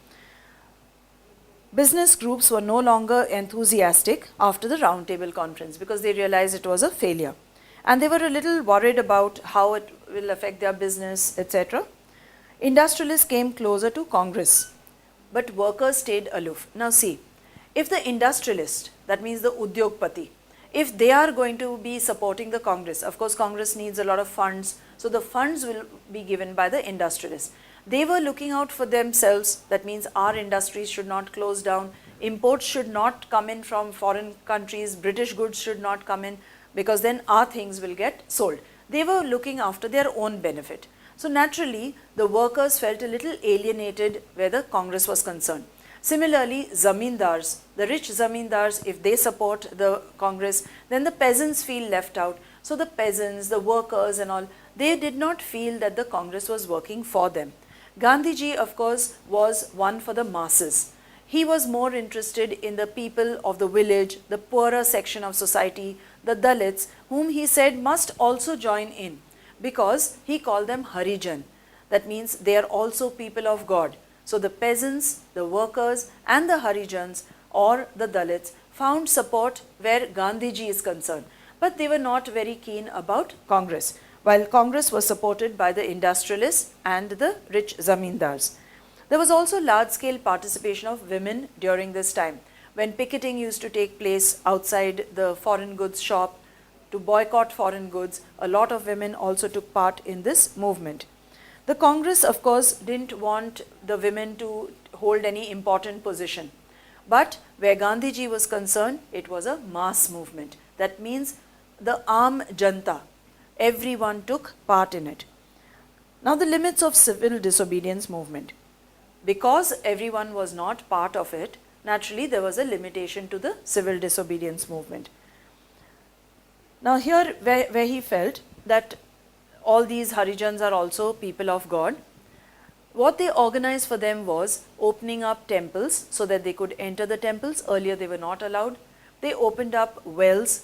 Business groups were no longer enthusiastic after the Round Table Conference because they realized it was a failure. And they were a little worried about how it will affect their business, etc. Industrialists came closer to Congress, but workers stayed aloof. Now see, if the industrialist, that means the Udyogpati, if they are going to be supporting the Congress, of course Congress needs a lot of funds, so the funds will be given by the industrialists. They were looking out for themselves, that means our industries should not close down, imports should not come in from foreign countries, British goods should not come in, because then our things will get sold. They were looking after their own benefit. So naturally, the workers felt a little alienated where the Congress was concerned. Similarly, zamindars, the rich zamindars, if they support the Congress, then the peasants feel left out. So the peasants, the workers and all, they did not feel that the Congress was working for them. Gandhiji, of course, was one for the masses. He was more interested in the people of the village, the poorer section of society, the Dalits, whom he said must also join in, because he called them Harijan. That means they are also people of God. So the peasants, the workers and the Harijans or the Dalits found support where Gandhiji is concerned. But they were not very keen about Congress, while Congress was supported by the industrialists and the rich zamindars. There was also large-scale participation of women during this time. When picketing used to take place outside the foreign goods shop to boycott foreign goods, a lot of women also took part in this movement. The Congress, of course, didn't want the women to hold any important position. But where Gandhiji was concerned, it was a mass movement. That means the Aam Janta, everyone took part in it. Now the limits of civil disobedience movement. Because everyone was not part of it, naturally there was a limitation to the civil disobedience movement. Now here where he felt that all these Harijans are also people of God, what they organized for them was opening up temples so that they could enter the temples. Earlier they were not allowed. They opened up wells.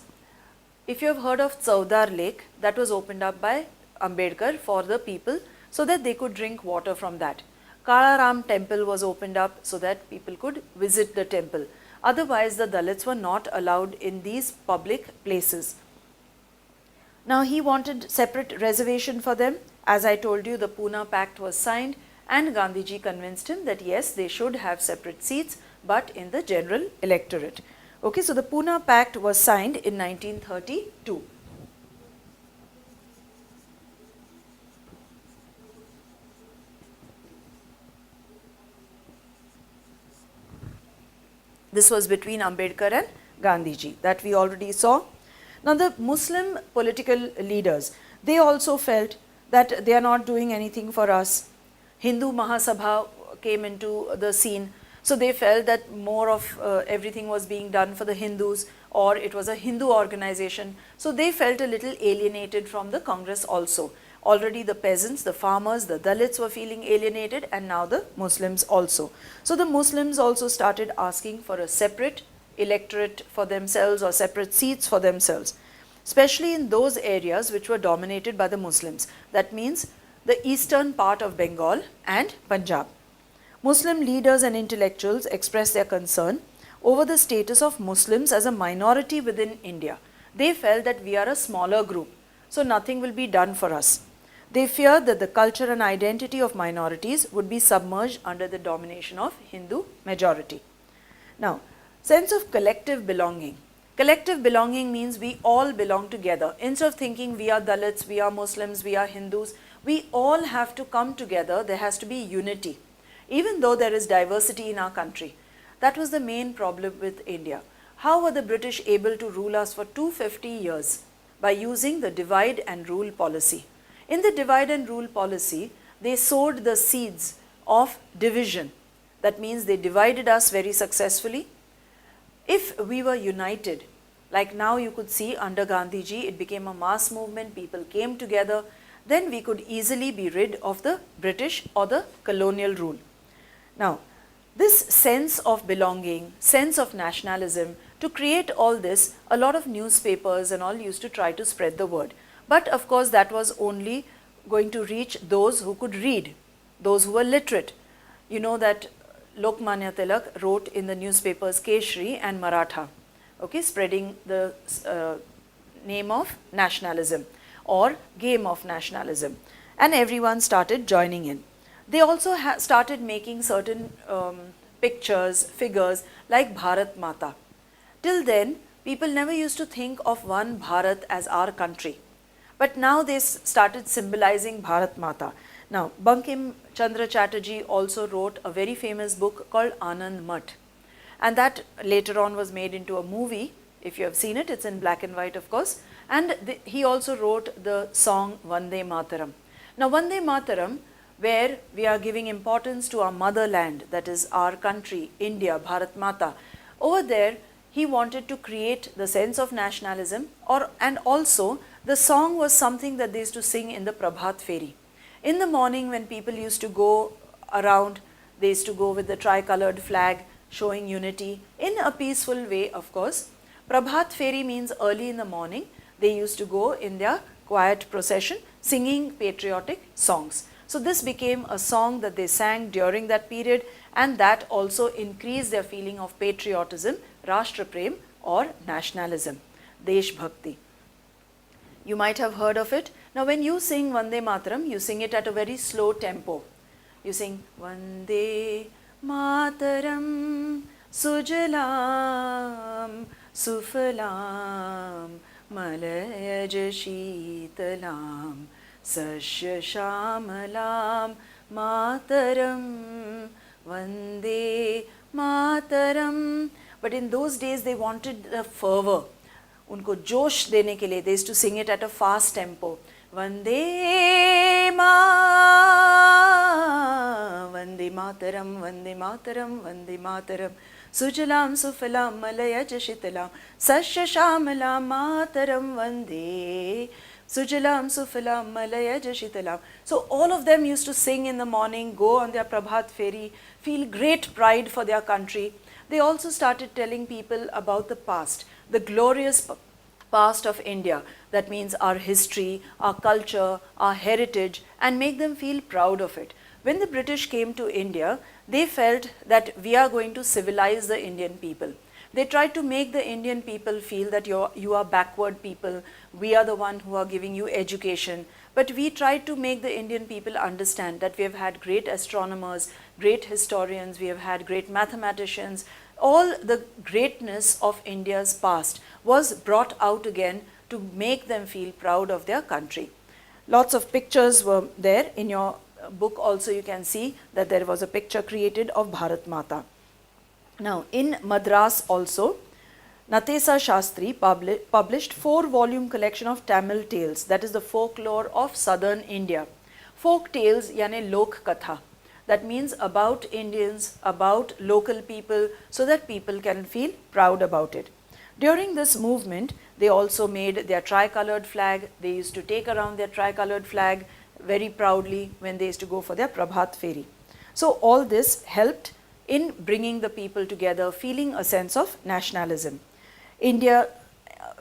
If you have heard of Chaudhar Lake, that was opened up by Ambedkar for the people so that they could drink water from that. Kalaram temple was opened up so that people could visit the temple. Otherwise the Dalits were not allowed in these public places. Now he wanted separate reservation for them. As I told you, the Pune Pact was signed and Gandhiji convinced him that yes, they should have separate seats, but in the general electorate. Okay, so the Pune Pact was signed in 1932. This was between Ambedkar and Gandhiji, that we already saw. Now the Muslim political leaders, they also felt that they are not doing anything for us. Hindu Mahasabha came into the scene, so they felt that more of everything was being done for the Hindus, or it was a Hindu organization. So they felt a little alienated from the Congress also. Already the peasants, the farmers, the Dalits were feeling alienated, and now the Muslims also. So the Muslims also started asking for a separate electorate for themselves or separate seats for themselves, especially in those areas which were dominated by the Muslims. That means the eastern part of Bengal and Punjab. Muslim leaders and intellectuals expressed their concern over the status of Muslims as a minority within India. They felt that we are a smaller group, so nothing will be done for us. They feared that the culture and identity of minorities would be submerged under the domination of Hindu majority. Now, sense of collective belonging. Collective belonging means we all belong together. Instead of thinking we are Dalits, we are Muslims, we are Hindus, we all have to come together. There has to be unity, even though there is diversity in our country. That was the main problem with India. How were the British able to rule us for 250 years? By using the divide and rule policy. In the divide and rule policy, they sowed the seeds of division. That means they divided us very successfully. If we were united, like now you could see under Gandhiji, it became a mass movement, people came together, then we could easily be rid of the British or the colonial rule. Now, this sense of belonging, sense of nationalism, to create all this, a lot of newspapers and all used to try to spread the word. But of course, that was only going to reach those who could read, those who were literate. You know that Lokmanya Tilak wrote in the newspapers CH-3 and Maratha, okay, spreading the name of nationalism or game of nationalism, and everyone started joining in. They also started making certain pictures, figures like Bharat Mata. Till then, people never used to think of one Bharat as our country. But now they started symbolizing Bharat Mata. Now, Bankim Chandra Chatterjee also wrote a very famous book called Anand Mat. And that later on was made into a movie. If you have seen it, it's in black and white, of course. And he also wrote the song Vande Mataram. Now, Vande Mataram, where we are giving importance to our motherland, that is our country, India, Bharat Mata. Over there, he wanted to create the sense of nationalism, and also the song was something that they used to sing in the Prabhat Feri. In the morning when people used to go around, they used to go with the tricolored flag showing unity in a peaceful way, of course. Prabhat Feri means early in the morning. They used to go in their quiet procession singing patriotic songs. So this became a song that they sang during that period, and that also increased their feeling of patriotism, Rashtra Prem or nationalism, Desh Bhakti. You might have heard of it. Now when you sing Vande Mataram, you sing it at a very slow tempo. You sing Vande Mataram Sujalam Sufalam Malayaj Sheetalam Sashya Shamalam Mataram Vande Mataram. But in those days they wanted the fervor. उनको जोश देने के लिए they used to sing it at a fast tempo. Vande Mataram, Vande Mataram, Vande Mataram. Sujalam Sufalam Malaya Shitalam Sashya Shamalam Mataram Vande. Sujalam Sufalam Malaya Shitalam. So all of them used to sing in the morning, go on their Prabhat Feri, feel great pride for their country. They also started telling people about the past, the glorious past of India. That means our history, our culture, our heritage, and make them feel proud of it. When the British came to India, they felt that we are going to civilize the Indian people. They tried to make the Indian people feel that you are backward people, we are the one who are giving you education. But we tried to make the Indian people understand that we have had great astronomers, great historians, we have had great mathematicians. All the greatness of India's past was brought out again to make them feel proud of their country. Lots of pictures were there. In your book also you can see that there was a picture created of Bharat Mata. Now in Madras also, Natesa Shastri published 4-volume collection of Tamil tales, that is the folklore of southern India. Folk tales yani lok katha. That means about Indians, about local people, so that people can feel proud about it. During this movement, they also made their tricolored flag. They used to take around their tricolored flag very proudly when they used to go for their Prabhat Feri. So all this helped in bringing the people together, feeling a sense of nationalism. India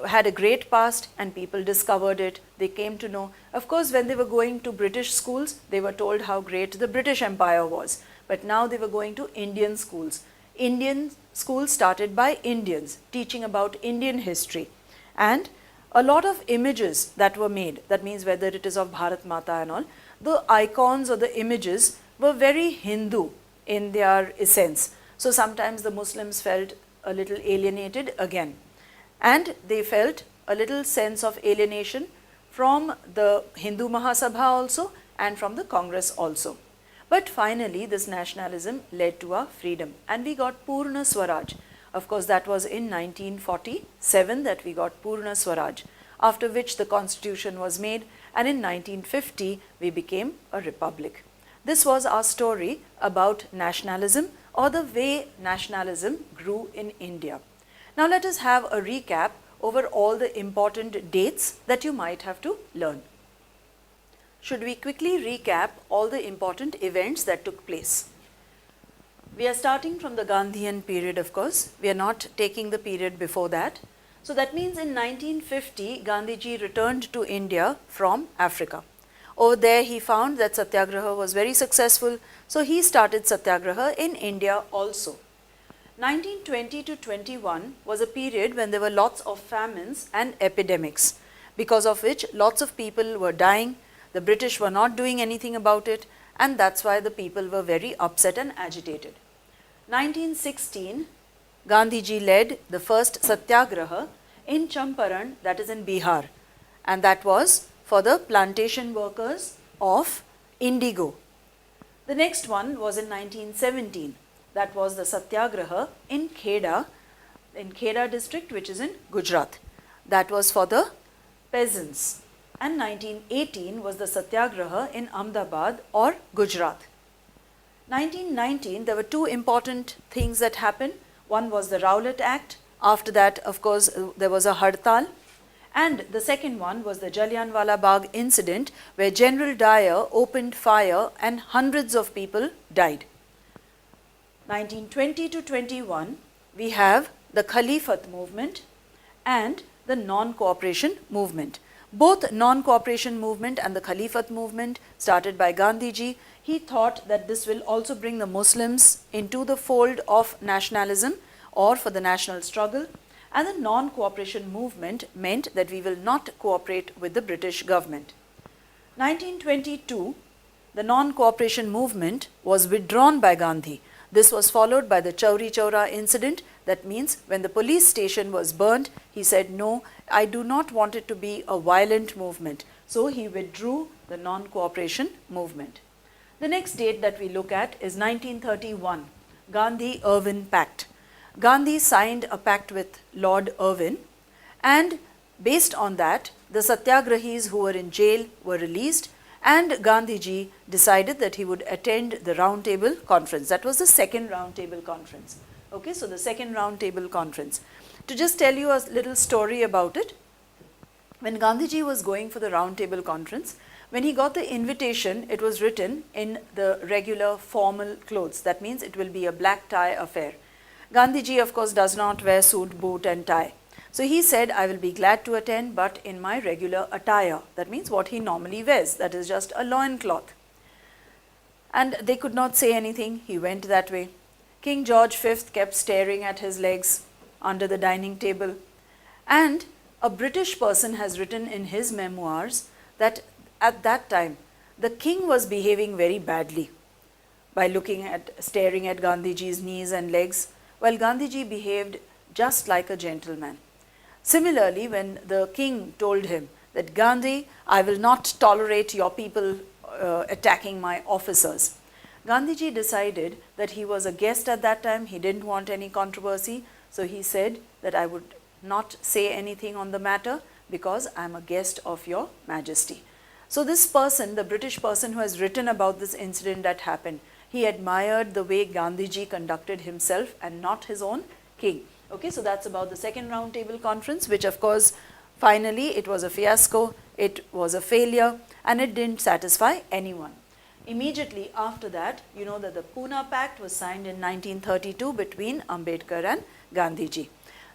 had a great past and people discovered it. They came to know. Of course, when they were going to British schools, they were told how great the British Empire was. But now they were going to Indian schools. Indian schools started by Indians, teaching about Indian history. And a lot of images that were made, that means whether it is of Bharat Mata and all, the icons or the images were very Hindu in their essence. So sometimes the Muslims felt a little alienated again. and they felt a little sense of alienation from the Hindu Mahasabha also and from the Congress also. But finally this nationalism led to our freedom and we got Purna Swaraj. Of course that was in 1947 that we got Purna Swaraj, after which the constitution was made, and in 1950 we became a republic. This was our story about nationalism, or the way nationalism grew in India. Now let us have a recap over all the important dates that you might have to learn. Should we quickly recap all the important events that took place? We are starting from the Gandhian period, of course. We are not taking the period before that. So that means in 1950, Gandhiji returned to India from Africa. Over there he found that Satyagraha was very successful, so he started Satyagraha in India also. 1920 to 21 was a period when there were lots of famines and epidemics, because of which lots of people were dying. The British were not doing anything about it, and that's why the people were very upset and agitated. 1916, Gandhiji led the first Satyagraha in Champaran, that is in Bihar, and that was for the plantation workers of indigo. The next one was in 1917, that was the Satyagraha in Kedah district, which is in Gujarat. That was for the peasants. And 1918 was the Satyagraha in Ahmedabad or Gujarat. 1919, there were two important things that happened. One was the Rowlet Act. After that, of course, there was a Hartal. And the second one was the Jalyanwala Bhag incident, where General Dyer opened fire and hundreds of people died. 1920 to 21, we have the Khilafat Movement and the non-cooperation movement. Both non-cooperation movement and the Khilafat movement started by Gandhiji. He thought that this will also bring the Muslims into the fold of nationalism or for the national struggle. And the non-cooperation movement meant that we will not cooperate with the British government. 1922, the non-cooperation movement was withdrawn by Gandhi. This was followed by the Chauri Chaura incident. That means when the police station was burned, he said, no, I do not want it to be a violent movement. So he withdrew the non-cooperation movement. The next date that we look at is 1931, Gandhi-Irvin Pact. Gandhi signed a pact with Lord Irvin, and based on that, the Satyagrahis who were in jail were released, and Gandhiji decided that he would attend the Round Table Conference. That was the second Round Table Conference. Okay, so the second Round Table Conference. To just tell you a little story about it, when Gandhiji was going for the Round Table Conference, when he got the invitation, it was written in the regular formal clothes. That means it will be a black tie affair. Gandhiji, of course, does not wear suit, boot and tie. So he said, I will be glad to attend, but in my regular attire. That means what he normally wears, that is just a loincloth. And they could not say anything. He went that way. King George V kept staring at his legs under the dining table. And a British person has written in his memoirs that at that time, the king was behaving very badly by staring at Gandhiji's knees and legs, while Gandhiji behaved just like a gentleman. Similarly, when the king told him that, Gandhi, I will not tolerate your people attacking my officers, Gandhiji decided that he was a guest at that time. He didn't want any controversy. So he said that I would not say anything on the matter because I am a guest of your majesty. So this person, the British person who has written about this incident that happened, he admired the way Gandhiji conducted himself and not his own king. Okay, so that's about the second Round Table Conference, which of course, finally it was a fiasco, it was a failure, and it didn't satisfy anyone. Immediately after that, you know that the Pune Pact was signed in 1932 between Ambedkar and Gandhiji.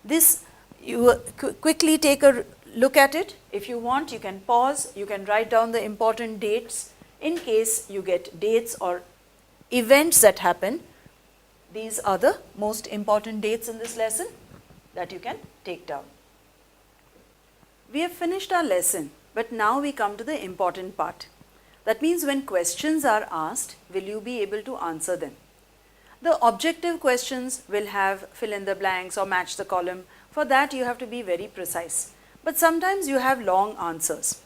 This, you quickly take a look at it. If you want, you can pause, you can write down the important dates in case you get dates or events that happen. These are the most important dates in this lesson that you can take down. We have finished our lesson, but now we come to the important part. That means when questions are asked, will you be able to answer them? The objective questions will have fill in the blanks or match the column. For that you have to be very precise. But sometimes you have long answers.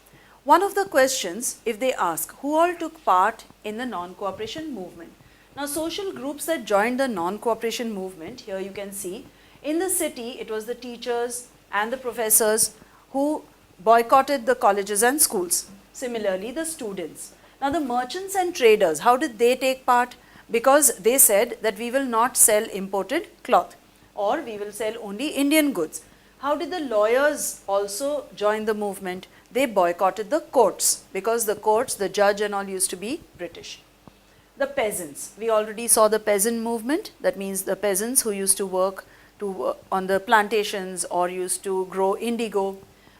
One of the questions, if they ask, who all took part in the non-cooperation movement? Now, social groups that joined the non-cooperation movement, here you can see, in the city it was the teachers and the professors who boycotted the colleges and schools. Similarly, the students. Now, the merchants and traders, how did they take part? Because they said that we will not sell imported cloth, or we will sell only Indian goods. How did the lawyers also join the movement? They boycotted the courts, because the courts, the judge and all used to be British. The peasants, we already saw the peasant movement, that means the peasants who used to work on the plantations or used to grow indigo.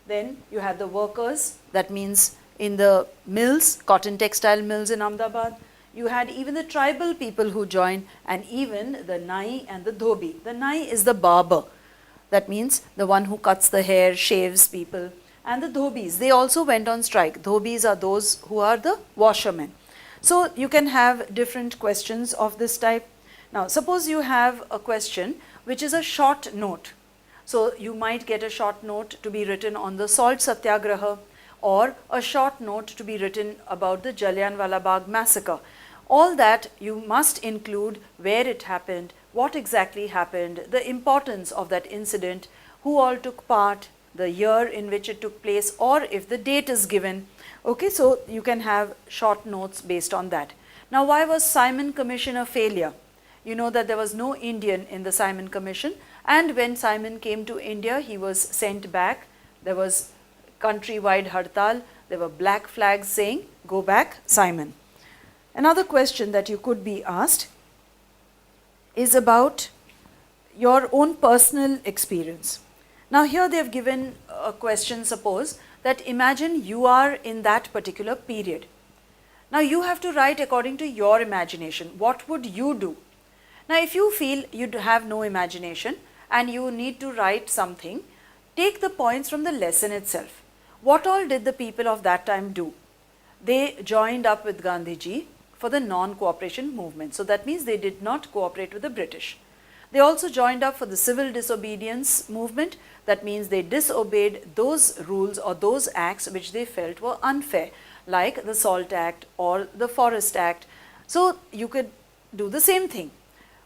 Then you had the workers, that means in the mills, cotton textile mills in Ahmedabad. You had even the tribal people who joined, and even the nai and the dhobi. The nai is the barber, that means the one who cuts the hair, shaves people. And the dhobis, they also went on strike. Dhobis are those who are the washermen. So you can have different questions of this type. Now, suppose you have a question which is a short note. So you might get a short note to be written on the salt Satyagraha, or a short note to be written about the Jalyanwala Bhag massacre. All that you must include where it happened, what exactly happened, the importance of that incident, who all took part, the year in which it took place, or if the date is given. Okay, so you can have short notes based on that. Now, why was Simon Commission a failure? You know that there was no Indian in the Simon Commission, and when Simon came to India, he was sent back. There was countrywide hartal, there were black flags saying, go back, Simon. Another question that you could be asked is about your own personal experience. Now, here they have given a question, suppose that imagine you are in that particular period. Now, you have to write according to your imagination. What would you do? Now, if you feel you have no imagination and you need to write something, take the points from the lesson itself. What all did the people of that time do? They joined up with Gandhiji for the non-cooperation movement. So that means they did not cooperate with the British. They also joined up for the civil disobedience movement. That means they disobeyed those rules or those acts which they felt were unfair, like the Salt Act or the Forest Act. So you could do the same thing.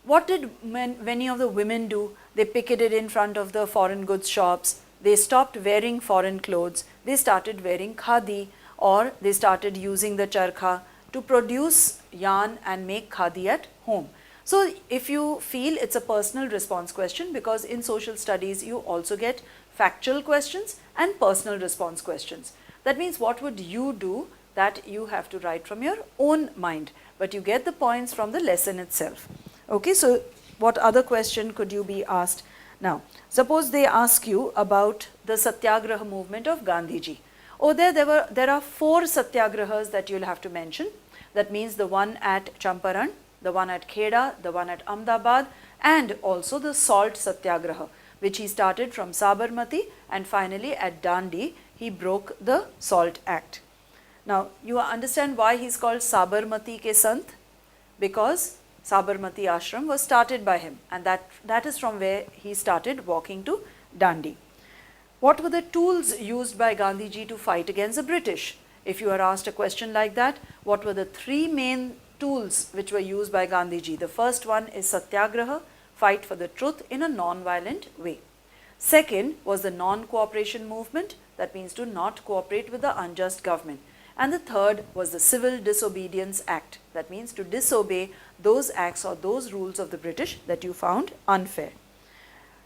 What did many of the women do? They picketed in front of the foreign goods shops. They stopped wearing foreign clothes. They started wearing khadi, or they started using the charkha to produce yarn and make khadi at home. So if you feel it's a personal response question, because in social studies you also get factual questions and personal response questions. That means what would you do, that you have to write from your own mind, but you get the points from the lesson itself. Okay, so what other question could you be asked? Now, suppose they ask you about the Satyagraha movement of Gandhiji. Oh, there are 4 Satyagrahas that you'll have to mention. That means the one at Champaran, the one at Kedah, the one at Ahmedabad, and also the Salt Satyagraha, which he started from Sabarmati, and finally at Dandi, he broke the Salt Act. Now, you understand why he's called Sabarmati ke Sant? Because Sabarmati ashram was started by him, and that is from where he started walking to Dandi. What were the tools used by Gandhiji to fight against the British? If you are asked a question like that, what were the 3 main tools which were used by Gandhiji? The first one is Satyagraha, fight for the truth in a non-violent way. Second was the non-cooperation movement, that means to not cooperate with the unjust government. And the third was the Civil Disobedience Act, that means to disobey those acts or those rules of the British that you found unfair.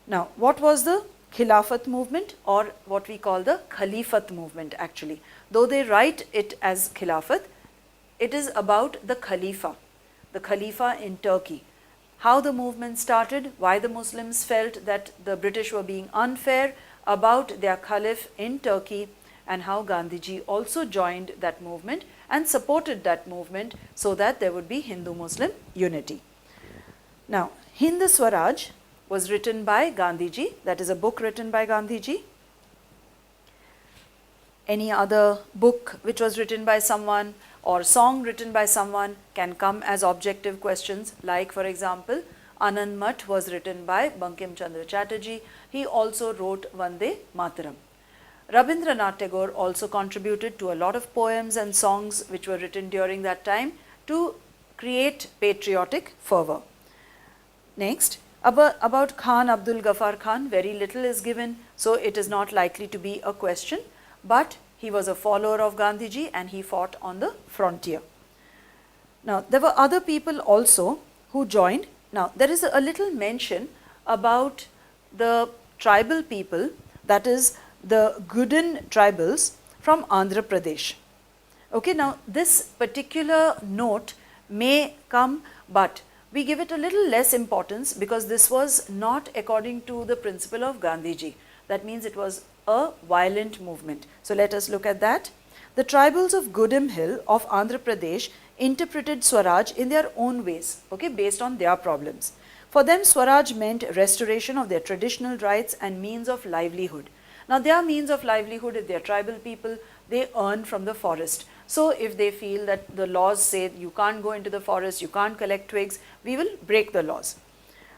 Now, what was the Khilafat movement, or what we call the Khalifat movement actually? Though they write it as Khilafat, it is about the Khalifa in Turkey. How the movement started, why the Muslims felt that the British were being unfair about their Caliph in Turkey, and how Gandhiji also joined that movement and supported that movement so that there would be Hindu-Muslim unity. Now, Hind Swaraj was written by Gandhiji, that is a book written by Gandhiji. Any other book which was written by someone or song written by someone can come as objective questions, like for example, Anand Mat was written by Bankim Chandra Chatterjee. He also wrote Vande Mataram. Rabindranath Tagore also contributed to a lot of poems and songs which were written during that time to create patriotic fervor. Next, about Khan Abdul Ghaffar Khan, very little is given, so it is not likely to be a question, but he was a follower of Gandhiji and he fought on the frontier. Now, there were other people also who joined. Now, there is a little mention about the tribal people, that is the Gudan tribals from Andhra Pradesh. Okay, now this particular note may come, but we give it a little less importance because this was not according to the principle of Gandhiji. That means it was a violent movement. So let us look at that. The tribals of Gudam Hill of Andhra Pradesh interpreted Swaraj in their own ways, okay, based on their problems. For them, Swaraj meant restoration of their traditional rights and means of livelihood. Now, their means of livelihood, if they are tribal people, they earn from the forest. So, if they feel that the laws say you can't go into the forest, you can't collect twigs, we will break the laws.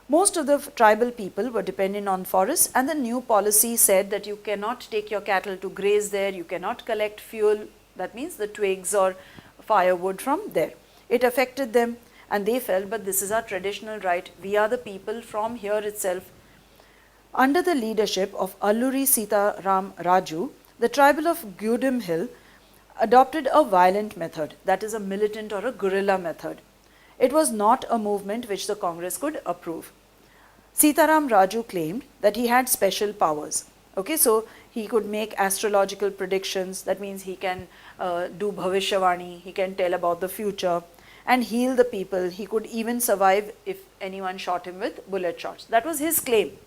Most of the tribal people were dependent on forests, and the new policy said that you cannot take your cattle to graze there, you cannot collect fuel, that means the twigs or firewood from there. It affected them and they felt, but this is our traditional right, we are the people from here itself. Under the leadership of Alluri Sitaram Raju, the tribal of Gudam Hill adopted a violent method, that is a militant or a guerrilla method. It was not a movement which the Congress could approve. Sitaram Raju claimed that he had special powers. Okay, so he could make astrological predictions, that means he can do Bhavishyavani, he can tell about the future and heal the people. He could even survive if anyone shot him with bullet shots. That was his claim.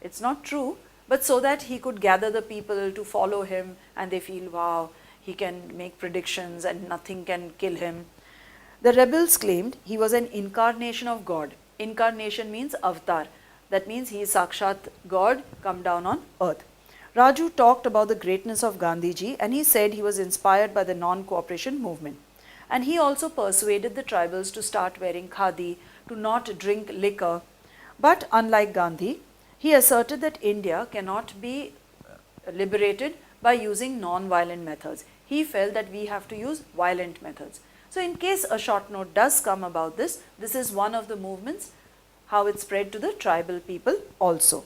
It's not true, but so that he could gather the people to follow him and they feel, wow, he can make predictions and nothing can kill him. The rebels claimed he was an incarnation of God. Incarnation means avatar. That means he is Sakshat God come down on earth. Raju talked about the greatness of Gandhiji and he said he was inspired by the non-cooperation movement. And he also persuaded the tribals to start wearing khadi, to not drink liquor. But unlike Gandhi, he asserted that India cannot be liberated by using non-violent methods. He felt that we have to use violent methods. So in case a short note does come about this, this is one of the movements, how it spread to the tribal people also.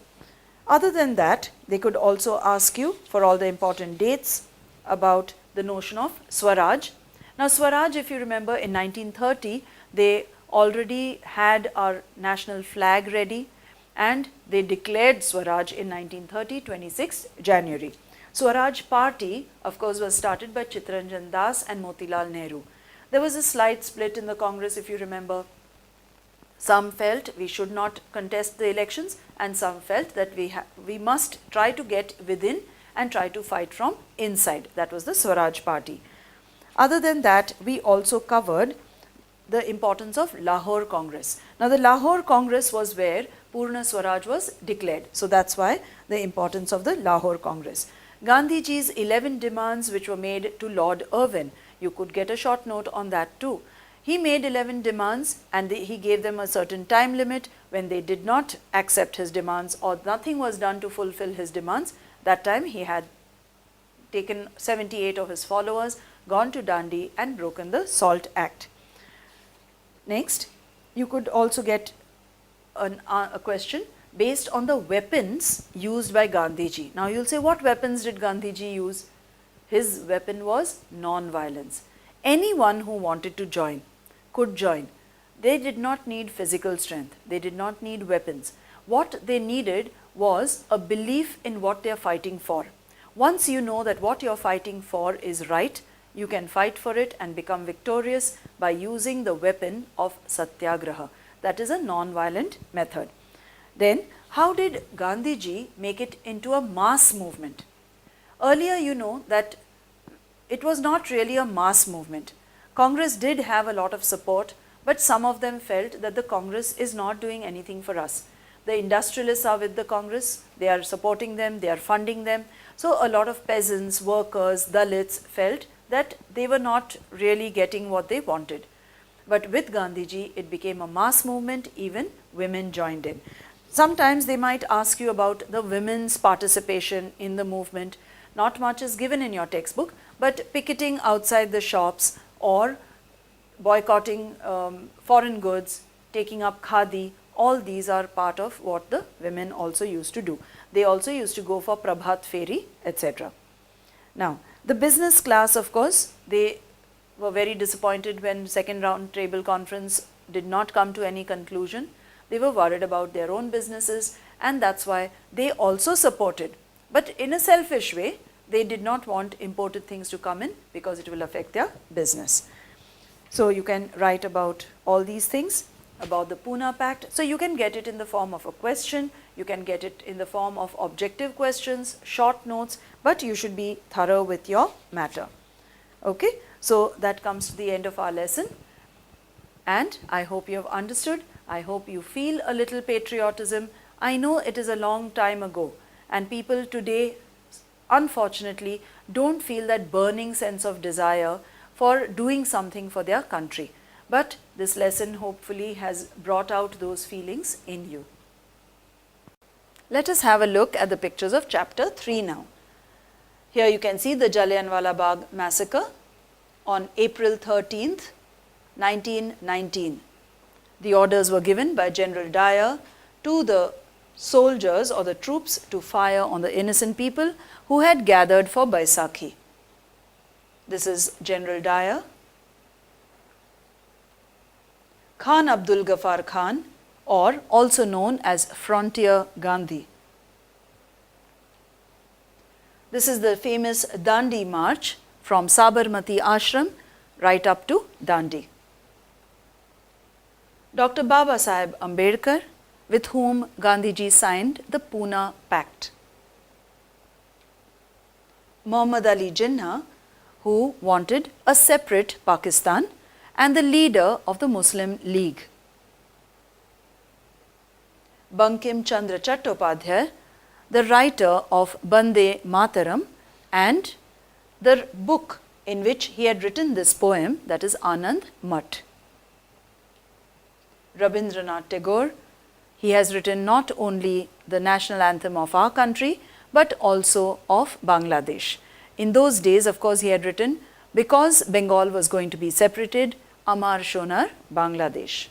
Other than that, they could also ask you for all the important dates about the notion of Swaraj. Now Swaraj, if you remember, in 1930, they already had our national flag ready and they declared Swaraj in 1930, 26 January. Swaraj Party, of course, was started by Chittaranjan Das and Motilal Nehru. There was a slight split in the Congress, if you remember. Some felt we should not contest the elections and some felt that we must try to get within and try to fight from inside. That was the Swaraj Party. Other than that, we also covered the importance of Lahore Congress. Now the Lahore Congress was where Purna Swaraj was declared. So that's why the importance of the Lahore Congress. Gandhiji's 11 demands which were made to Lord Irvin. You could get a short note on that too. He made 11 demands and he gave them a certain time limit. When they did not accept his demands or nothing was done to fulfill his demands, that time he had taken 78 of his followers, gone to Dandi and broken the Salt Act. Next, you could also get a question based on the weapons used by Gandhiji. Now you'll say, what weapons did Gandhiji use? His weapon was non-violence. Anyone who wanted to join could join. They did not need physical strength. They did not need weapons. What they needed was a belief in what they are fighting for. Once you know that what you are fighting for is right, you can fight for it and become victorious by using the weapon of Satyagraha. That is a non-violent method. Then, how did Gandhiji make it into a mass movement? Earlier, you know that it was not really a mass movement. Congress did have a lot of support, but some of them felt that the Congress is not doing anything for us. The industrialists are with the Congress, they are supporting them, they are funding them. So a lot of peasants, workers, Dalits felt that they were not really getting what they wanted. But with Gandhiji, it became a mass movement, even women joined in. Sometimes they might ask you about the women's participation in the movement. Not much is given in your textbook, but picketing outside the shops or boycotting foreign goods, taking up khadi, all these are part of what the women also used to do. They also used to go for Prabhat Feri, etc. Now, the business class, of course, they were very disappointed when second round table conference did not come to any conclusion. They were worried about their own businesses, and that's why they also supported. But in a selfish way, they did not want imported things to come in because it will affect their business. So you can write about all these things, about the Pune Pact. So you can get it in the form of a question, you can get it in the form of objective questions, short notes, but you should be thorough with your matter. Okay, so that comes to the end of our lesson, and I hope you have understood. I hope you feel a little patriotism. I know it is a long time ago, and people today, unfortunately, don't feel that burning sense of desire for doing something for their country. But this lesson hopefully has brought out those feelings in you. Let us have a look at the pictures of chapter 3 now. Here you can see the Jalyanwala Bhag massacre on April 13th, 1919. The orders were given by General Dyer to the soldiers or the troops to fire on the innocent people who had gathered for Baisakhi. This is General Dyer. Khan Abdul Ghaffar Khan, or also known as Frontier Gandhi. This is the famous Dandi March from Sabarmati Ashram right up to Dandi. Dr. Baba Saheb Ambedkar, with whom Gandhiji signed the Pune Pact. Muhammad Ali Jinnah, who wanted a separate Pakistan, and the leader of the Muslim League. Bankim Chandra Chattopadhyay, the writer of Bande Mataram, and the book in which he had written this poem, that is Anand Mat. Rabindranath Tagore, he has written not only the national anthem of our country, but also of Bangladesh. In those days, of course, he had written, because Bengal was going to be separated, Amar Shonar Bangladesh.